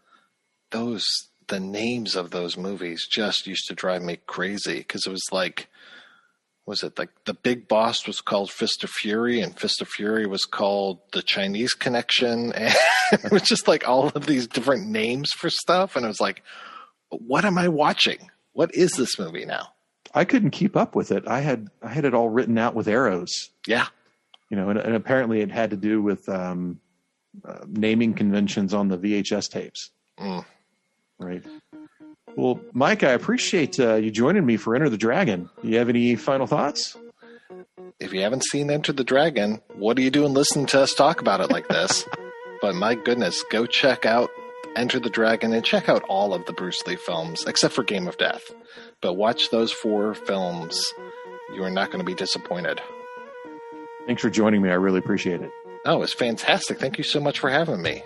The names of those movies just used to drive me crazy, because it was like, was it like The Big Boss was called Fist of Fury, and Fist of Fury was called The Chinese Connection, and it was just like all of these different names for stuff, and it was like, what am I watching? What is this movie now? I couldn't keep up with it. I had it all written out with arrows. Yeah. And apparently it had to do with naming conventions on the VHS tapes. Mm. Right. Well, Mike, I appreciate you joining me for Enter the Dragon. Do you have any final thoughts? If you haven't seen Enter the Dragon, what are you doing listening to us talk about it like this? But my goodness, go check out Enter the Dragon and check out all of the Bruce Lee films, except for Game of Death. But watch those 4 films. You are not going to be disappointed. Thanks for joining me. I really appreciate it. Oh, it's fantastic. Thank you so much for having me.